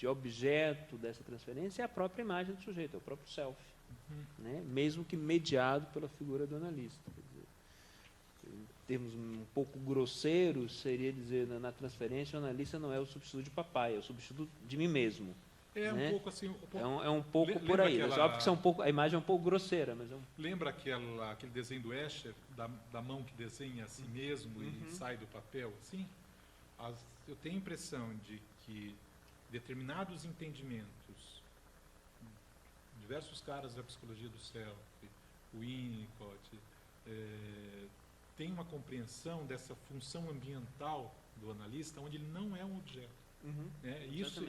S2: objeto dessa transferência é a própria imagem do sujeito, é o próprio self, né? Mesmo que mediado pela figura do analista. Quer dizer, em termos um pouco grosseiros, seria dizer, na transferência, o analista não é o substituto de papai, é o substituto de mim mesmo.
S1: Um pouco assim...
S2: É um pouco por aí. É óbvio que a imagem é um pouco grosseira. Mas
S1: lembra aquele desenho do Escher, da mão que desenha a si mesmo e sai do papel? Assim? Eu tenho a impressão de que determinados entendimentos, diversos caras da psicologia do self, o Winnicott, tem uma compreensão dessa função ambiental do analista, onde ele não é um objeto.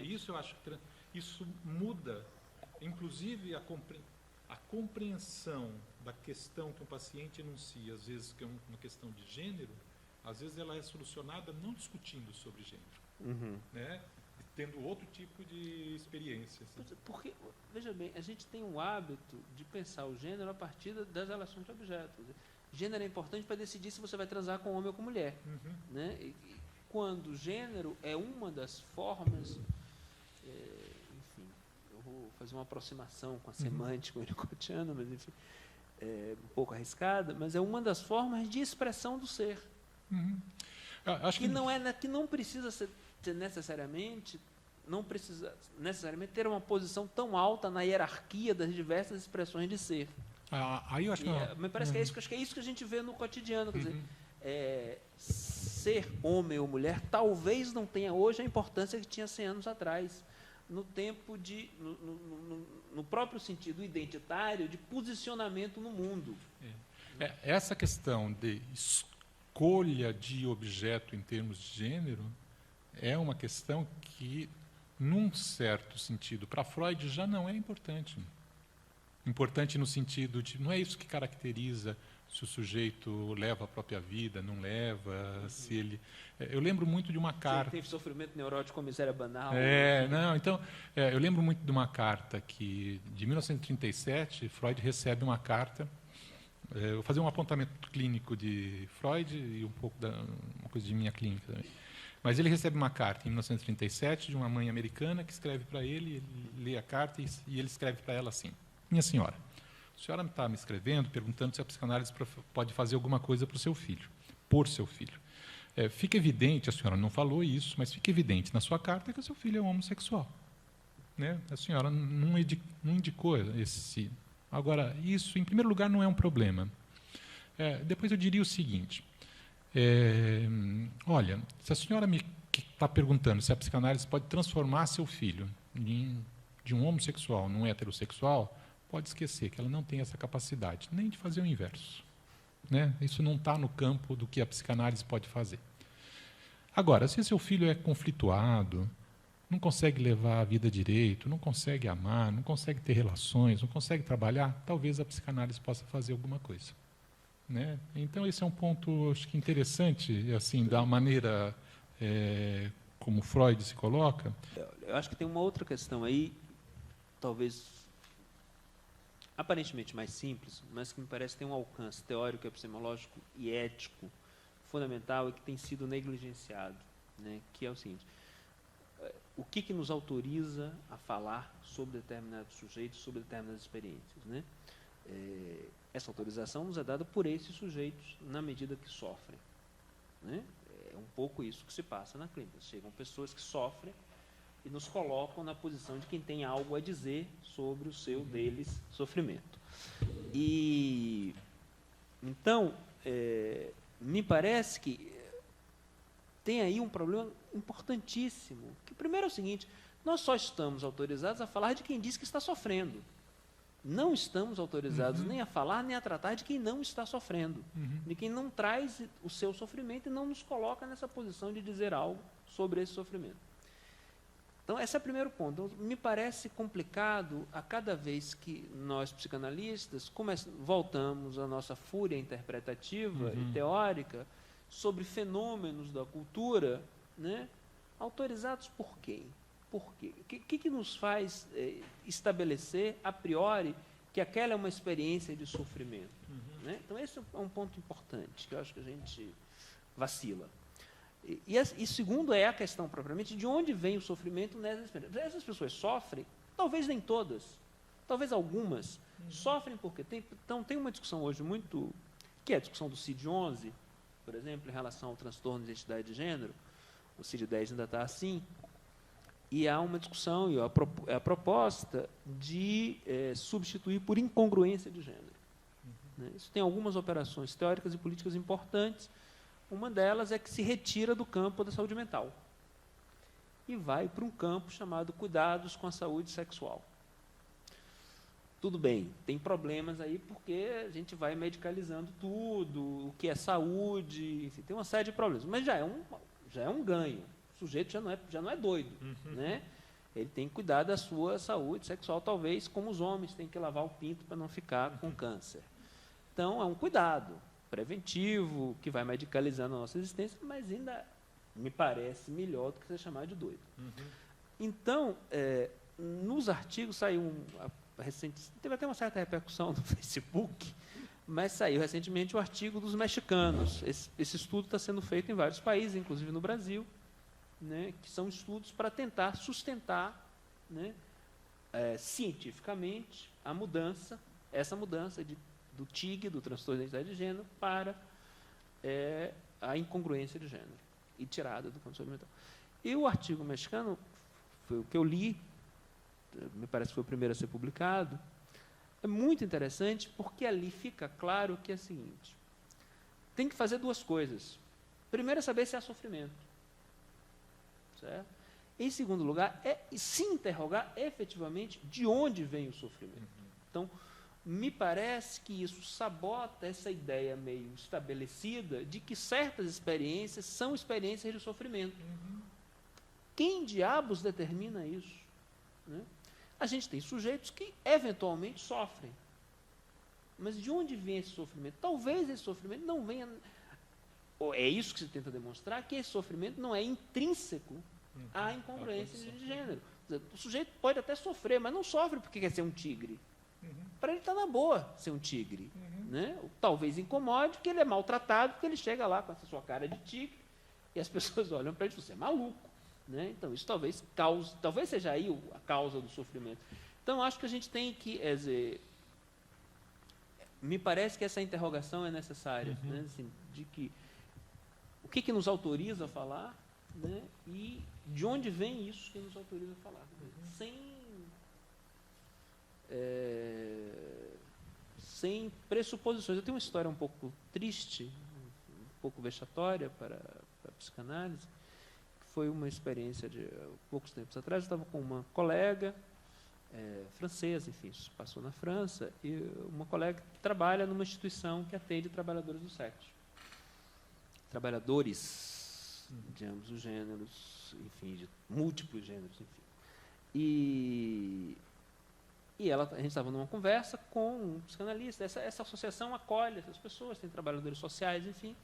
S1: Isso eu acho que isso muda, inclusive, a compreensão da questão que um paciente enuncia, às vezes que é uma questão de gênero, às vezes ela é solucionada não discutindo sobre gênero, né? Tendo outro tipo de experiência. Assim.
S2: Porque, veja bem, a gente tem o hábito de pensar o gênero a partir das relações de objetos. Gênero é importante para decidir se você vai transar com homem ou com mulher. Né? E quando o gênero é uma das formas... enfim, eu vou fazer uma aproximação com a semântica winnicottiana, mas, enfim, um pouco arriscada, mas é uma das formas de expressão do ser.
S1: Acho
S2: que não precisa ser necessariamente ter uma posição tão alta na hierarquia das diversas expressões de ser.
S1: Aí eu acho
S2: me parece que é isso que a gente vê no cotidiano. Quer dizer, ser homem ou mulher talvez não tenha hoje a importância que tinha 100 anos atrás, no tempo no próprio sentido identitário de posicionamento no mundo.
S1: Essa questão de escolha de objeto em termos de gênero é uma questão que, num certo sentido, para Freud já não é importante. Importante no sentido de, não é isso que caracteriza se o sujeito leva a própria vida, não leva, se ele... Eu lembro muito de uma carta...
S2: Se ele teve sofrimento neurótico ou miséria banal.
S1: Eu lembro muito de uma carta que, de 1937, Freud recebe uma carta. Eu vou fazer um apontamento clínico de Freud e um pouco uma coisa de minha clínica também. Mas ele recebe uma carta em 1937 de uma mãe americana que escreve para ele lê a carta e ele escreve para ela assim: minha senhora, a senhora está me escrevendo perguntando se a psicanálise pode fazer alguma coisa para o seu filho, por seu filho. fica evidente, a senhora não falou isso, mas fica evidente na sua carta que o seu filho é um homossexual. Né? A senhora não indicou esse. Agora, isso, em primeiro lugar, não é um problema. Depois eu diria o seguinte: olha, se a senhora me está perguntando se a psicanálise pode transformar seu filho de um homossexual num heterossexual, pode esquecer que ela não tem essa capacidade, nem de fazer o inverso. Né? Isso não está no campo do que a psicanálise pode fazer. Agora, se seu filho é conflituado, não consegue levar a vida direito, não consegue amar, não consegue ter relações, não consegue trabalhar, talvez a psicanálise possa fazer alguma coisa. Né? Então, esse é um ponto, acho que interessante, assim, da maneira como Freud se coloca.
S2: Eu acho que tem uma outra questão aí, talvez aparentemente mais simples, mas que me parece ter um alcance teórico, epistemológico e ético fundamental e que tem sido negligenciado, né? Que é o seguinte: o que nos autoriza a falar sobre determinados sujeitos, sobre determinadas experiências, né? Essa autorização nos é dada por esses sujeitos na medida que sofrem, né? É um pouco isso que se passa na clínica. Chegam pessoas que sofrem e nos colocam na posição de quem tem algo a dizer sobre o seu deles sofrimento. E então, me parece que tem aí um problema importantíssimo. Que primeiro é o seguinte: nós só estamos autorizados a falar de quem diz que está sofrendo. Não estamos autorizados nem a falar, nem a tratar de quem não está sofrendo, de quem não traz o seu sofrimento e não nos coloca nessa posição de dizer algo sobre esse sofrimento. Então, esse é o primeiro ponto. Então, me parece complicado a cada vez que nós, psicanalistas, voltamos à nossa fúria interpretativa e teórica sobre fenômenos da cultura, né, autorizados por quem? Por quê? O que nos faz estabelecer, a priori, que aquela é uma experiência de sofrimento? Né? Então, esse é um ponto importante, que eu acho que a gente vacila. E segundo é a questão, propriamente, de onde vem o sofrimento nessas experiências. Essas pessoas sofrem, talvez nem todas, talvez algumas, sofrem porque tem uma discussão hoje muito, que é a discussão do CID-11, por exemplo, em relação ao transtorno de identidade de gênero. O CID-10 ainda está assim. E há uma discussão, e a proposta de substituir por incongruência de gênero. Né? Isso tem algumas operações teóricas e políticas importantes. Uma delas é que se retira do campo da saúde mental e vai para um campo chamado cuidados com a saúde sexual. Tudo bem, tem problemas aí porque a gente vai medicalizando tudo, o que é saúde, enfim, tem uma série de problemas, mas já é um ganho. O sujeito já não é doido, né? Ele tem que cuidar da sua saúde sexual, talvez como os homens têm que lavar o pinto para não ficar com câncer. Então, é um cuidado preventivo, que vai medicalizando a nossa existência, mas ainda me parece melhor do que ser chamado de doido. Então, nos artigos saiu teve até uma certa repercussão no Facebook, mas saiu recentemente o artigo dos mexicanos. Esse estudo está sendo feito em vários países, inclusive no Brasil, né, que são estudos para tentar sustentar, né, cientificamente essa mudança do TIG, do transtorno de identidade de gênero, para a incongruência de gênero e tirada do campo mental. E o artigo mexicano, foi o que eu li, me parece que foi o primeiro a ser publicado, é muito interessante porque ali fica claro que é o seguinte: tem que fazer duas coisas. Primeiro é saber se há sofrimento. Certo? Em segundo lugar, se interrogar efetivamente de onde vem o sofrimento. Então, me parece que isso sabota essa ideia meio estabelecida de que certas experiências são experiências de sofrimento. Quem diabos determina isso? Né? A gente tem sujeitos que eventualmente sofrem. Mas de onde vem esse sofrimento? Talvez esse sofrimento não venha... Ou é isso que se tenta demonstrar, que esse sofrimento não é intrínseco à incongruência de gênero. O sujeito pode até sofrer, mas não sofre porque quer ser um tigre. Para ele está na boa ser um tigre. Né? Talvez incomode que ele é maltratado, porque ele chega lá com essa sua cara de tigre e as pessoas olham para ele e falam: você é maluco. Né? Então, isso talvez seja aí a causa do sofrimento. Então, acho que a gente tem que... me parece que essa interrogação é necessária. Né? Assim, de que o que nos autoriza a falar, né? E de onde vem isso que nos autoriza a falar. Sem pressuposições. Eu tenho uma história um pouco triste, um pouco vexatória para a psicanálise, que foi uma experiência de poucos tempos atrás. Eu estava com uma colega francesa, enfim, isso passou na França, e uma colega que trabalha numa instituição que atende trabalhadores do sexo. Trabalhadores de ambos os gêneros, enfim, de múltiplos gêneros, enfim. E a gente estava numa conversa com um psicanalista. Essa associação acolhe essas pessoas, tem trabalhadores sociais, enfim.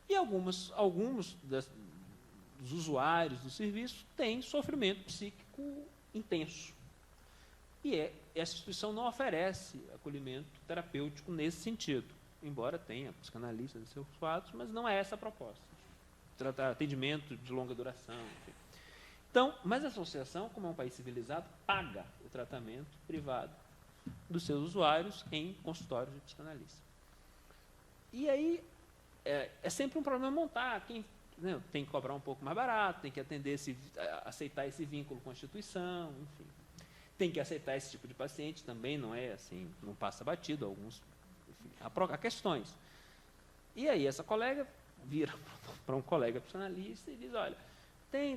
S2: E alguns dos usuários do serviço têm sofrimento psíquico intenso. E essa instituição não oferece acolhimento terapêutico nesse sentido, embora tenha psicanalistas em seus quadros, mas não é essa a proposta. Tratar atendimento de longa duração, enfim. Então, mas a associação, como é um país civilizado, paga o tratamento privado dos seus usuários em consultórios de psicanalista. E aí é sempre um problema montar. Quem tem que cobrar um pouco mais barato, tem que aceitar esse vínculo com a instituição, enfim. Tem que aceitar esse tipo de paciente, também não é assim, não passa batido, alguns, enfim, há questões. E aí essa colega vira para um colega psicanalista e diz, olha, tem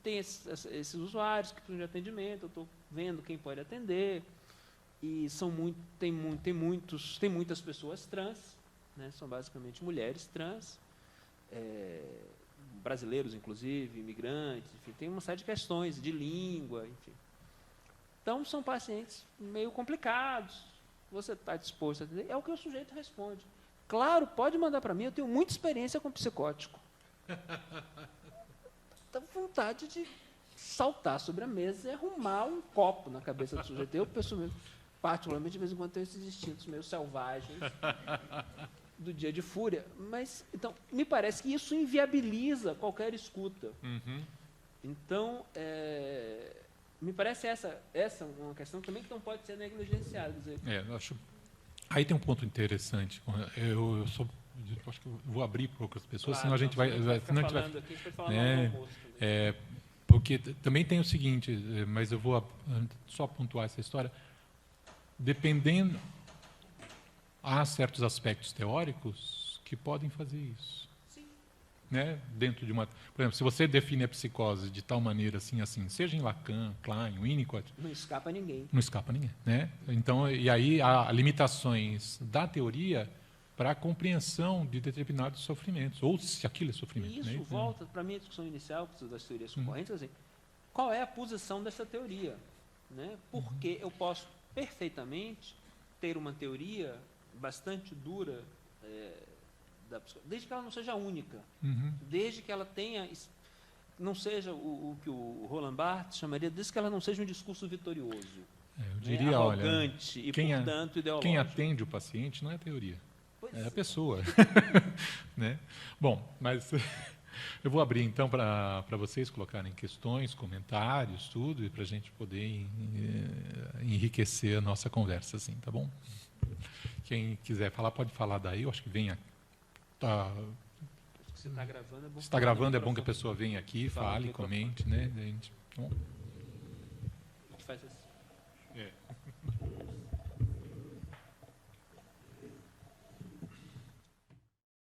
S2: esses usuários que precisam de atendimento, eu estou vendo quem pode atender, e tem muitas pessoas trans, né, são basicamente mulheres trans, brasileiros, inclusive, imigrantes, enfim, tem uma série de questões de língua, enfim. Então, são pacientes meio complicados. Você está disposto a atender? É o que o sujeito responde. Claro, pode mandar para mim, eu tenho muita experiência com psicótico. Dá vontade de saltar sobre a mesa e arrumar um copo na cabeça do sujeito. Eu, pessoalmente, particularmente, de vez em quando, tenho esses instintos meio selvagens do dia de fúria. Mas, então, me parece que isso inviabiliza qualquer escuta.
S1: Uhum.
S2: Então, me parece essa uma questão também que não pode ser negligenciada.
S1: Eu acho. Aí tem um ponto interessante. Eu acho que eu vou abrir para outras pessoas,
S2: Claro,
S1: senão a gente vai. Porque também tem o seguinte, mas eu vou só pontuar essa história. Dependendo, há certos aspectos teóricos que podem fazer isso. Né? Dentro de uma, por exemplo, se você define a psicose de tal maneira assim, seja em Lacan, Klein, Winnicott,
S2: não escapa ninguém.
S1: Não escapa ninguém, né? Então, e aí há limitações da teoria para a compreensão de determinados sofrimentos, ou se aquilo é sofrimento.
S2: E isso,
S1: né?
S2: volta para a minha discussão inicial das teorias concorrentes, assim, qual é a posição dessa teoria? Né? Porque eu posso perfeitamente ter uma teoria bastante dura, desde que ela não seja única, desde que ela tenha, não seja o que o Roland Barthes chamaria, desde que ela não seja um discurso vitorioso,
S1: eu diria,
S2: arrogante,
S1: olha,
S2: e, portanto, ideológico.
S1: Quem atende o paciente não é a teoria, é a pessoa. Né? Bom, mas eu vou abrir, então, para vocês colocarem questões, comentários, tudo, e para a gente poder enriquecer a nossa conversa, assim, tá bom? Quem quiser falar, pode falar daí, eu acho que vem aqui.
S2: Se está gravando, é bom.
S1: Se está gravando, é bom que a pessoa venha aqui, fale, comente, né? A gente faz assim.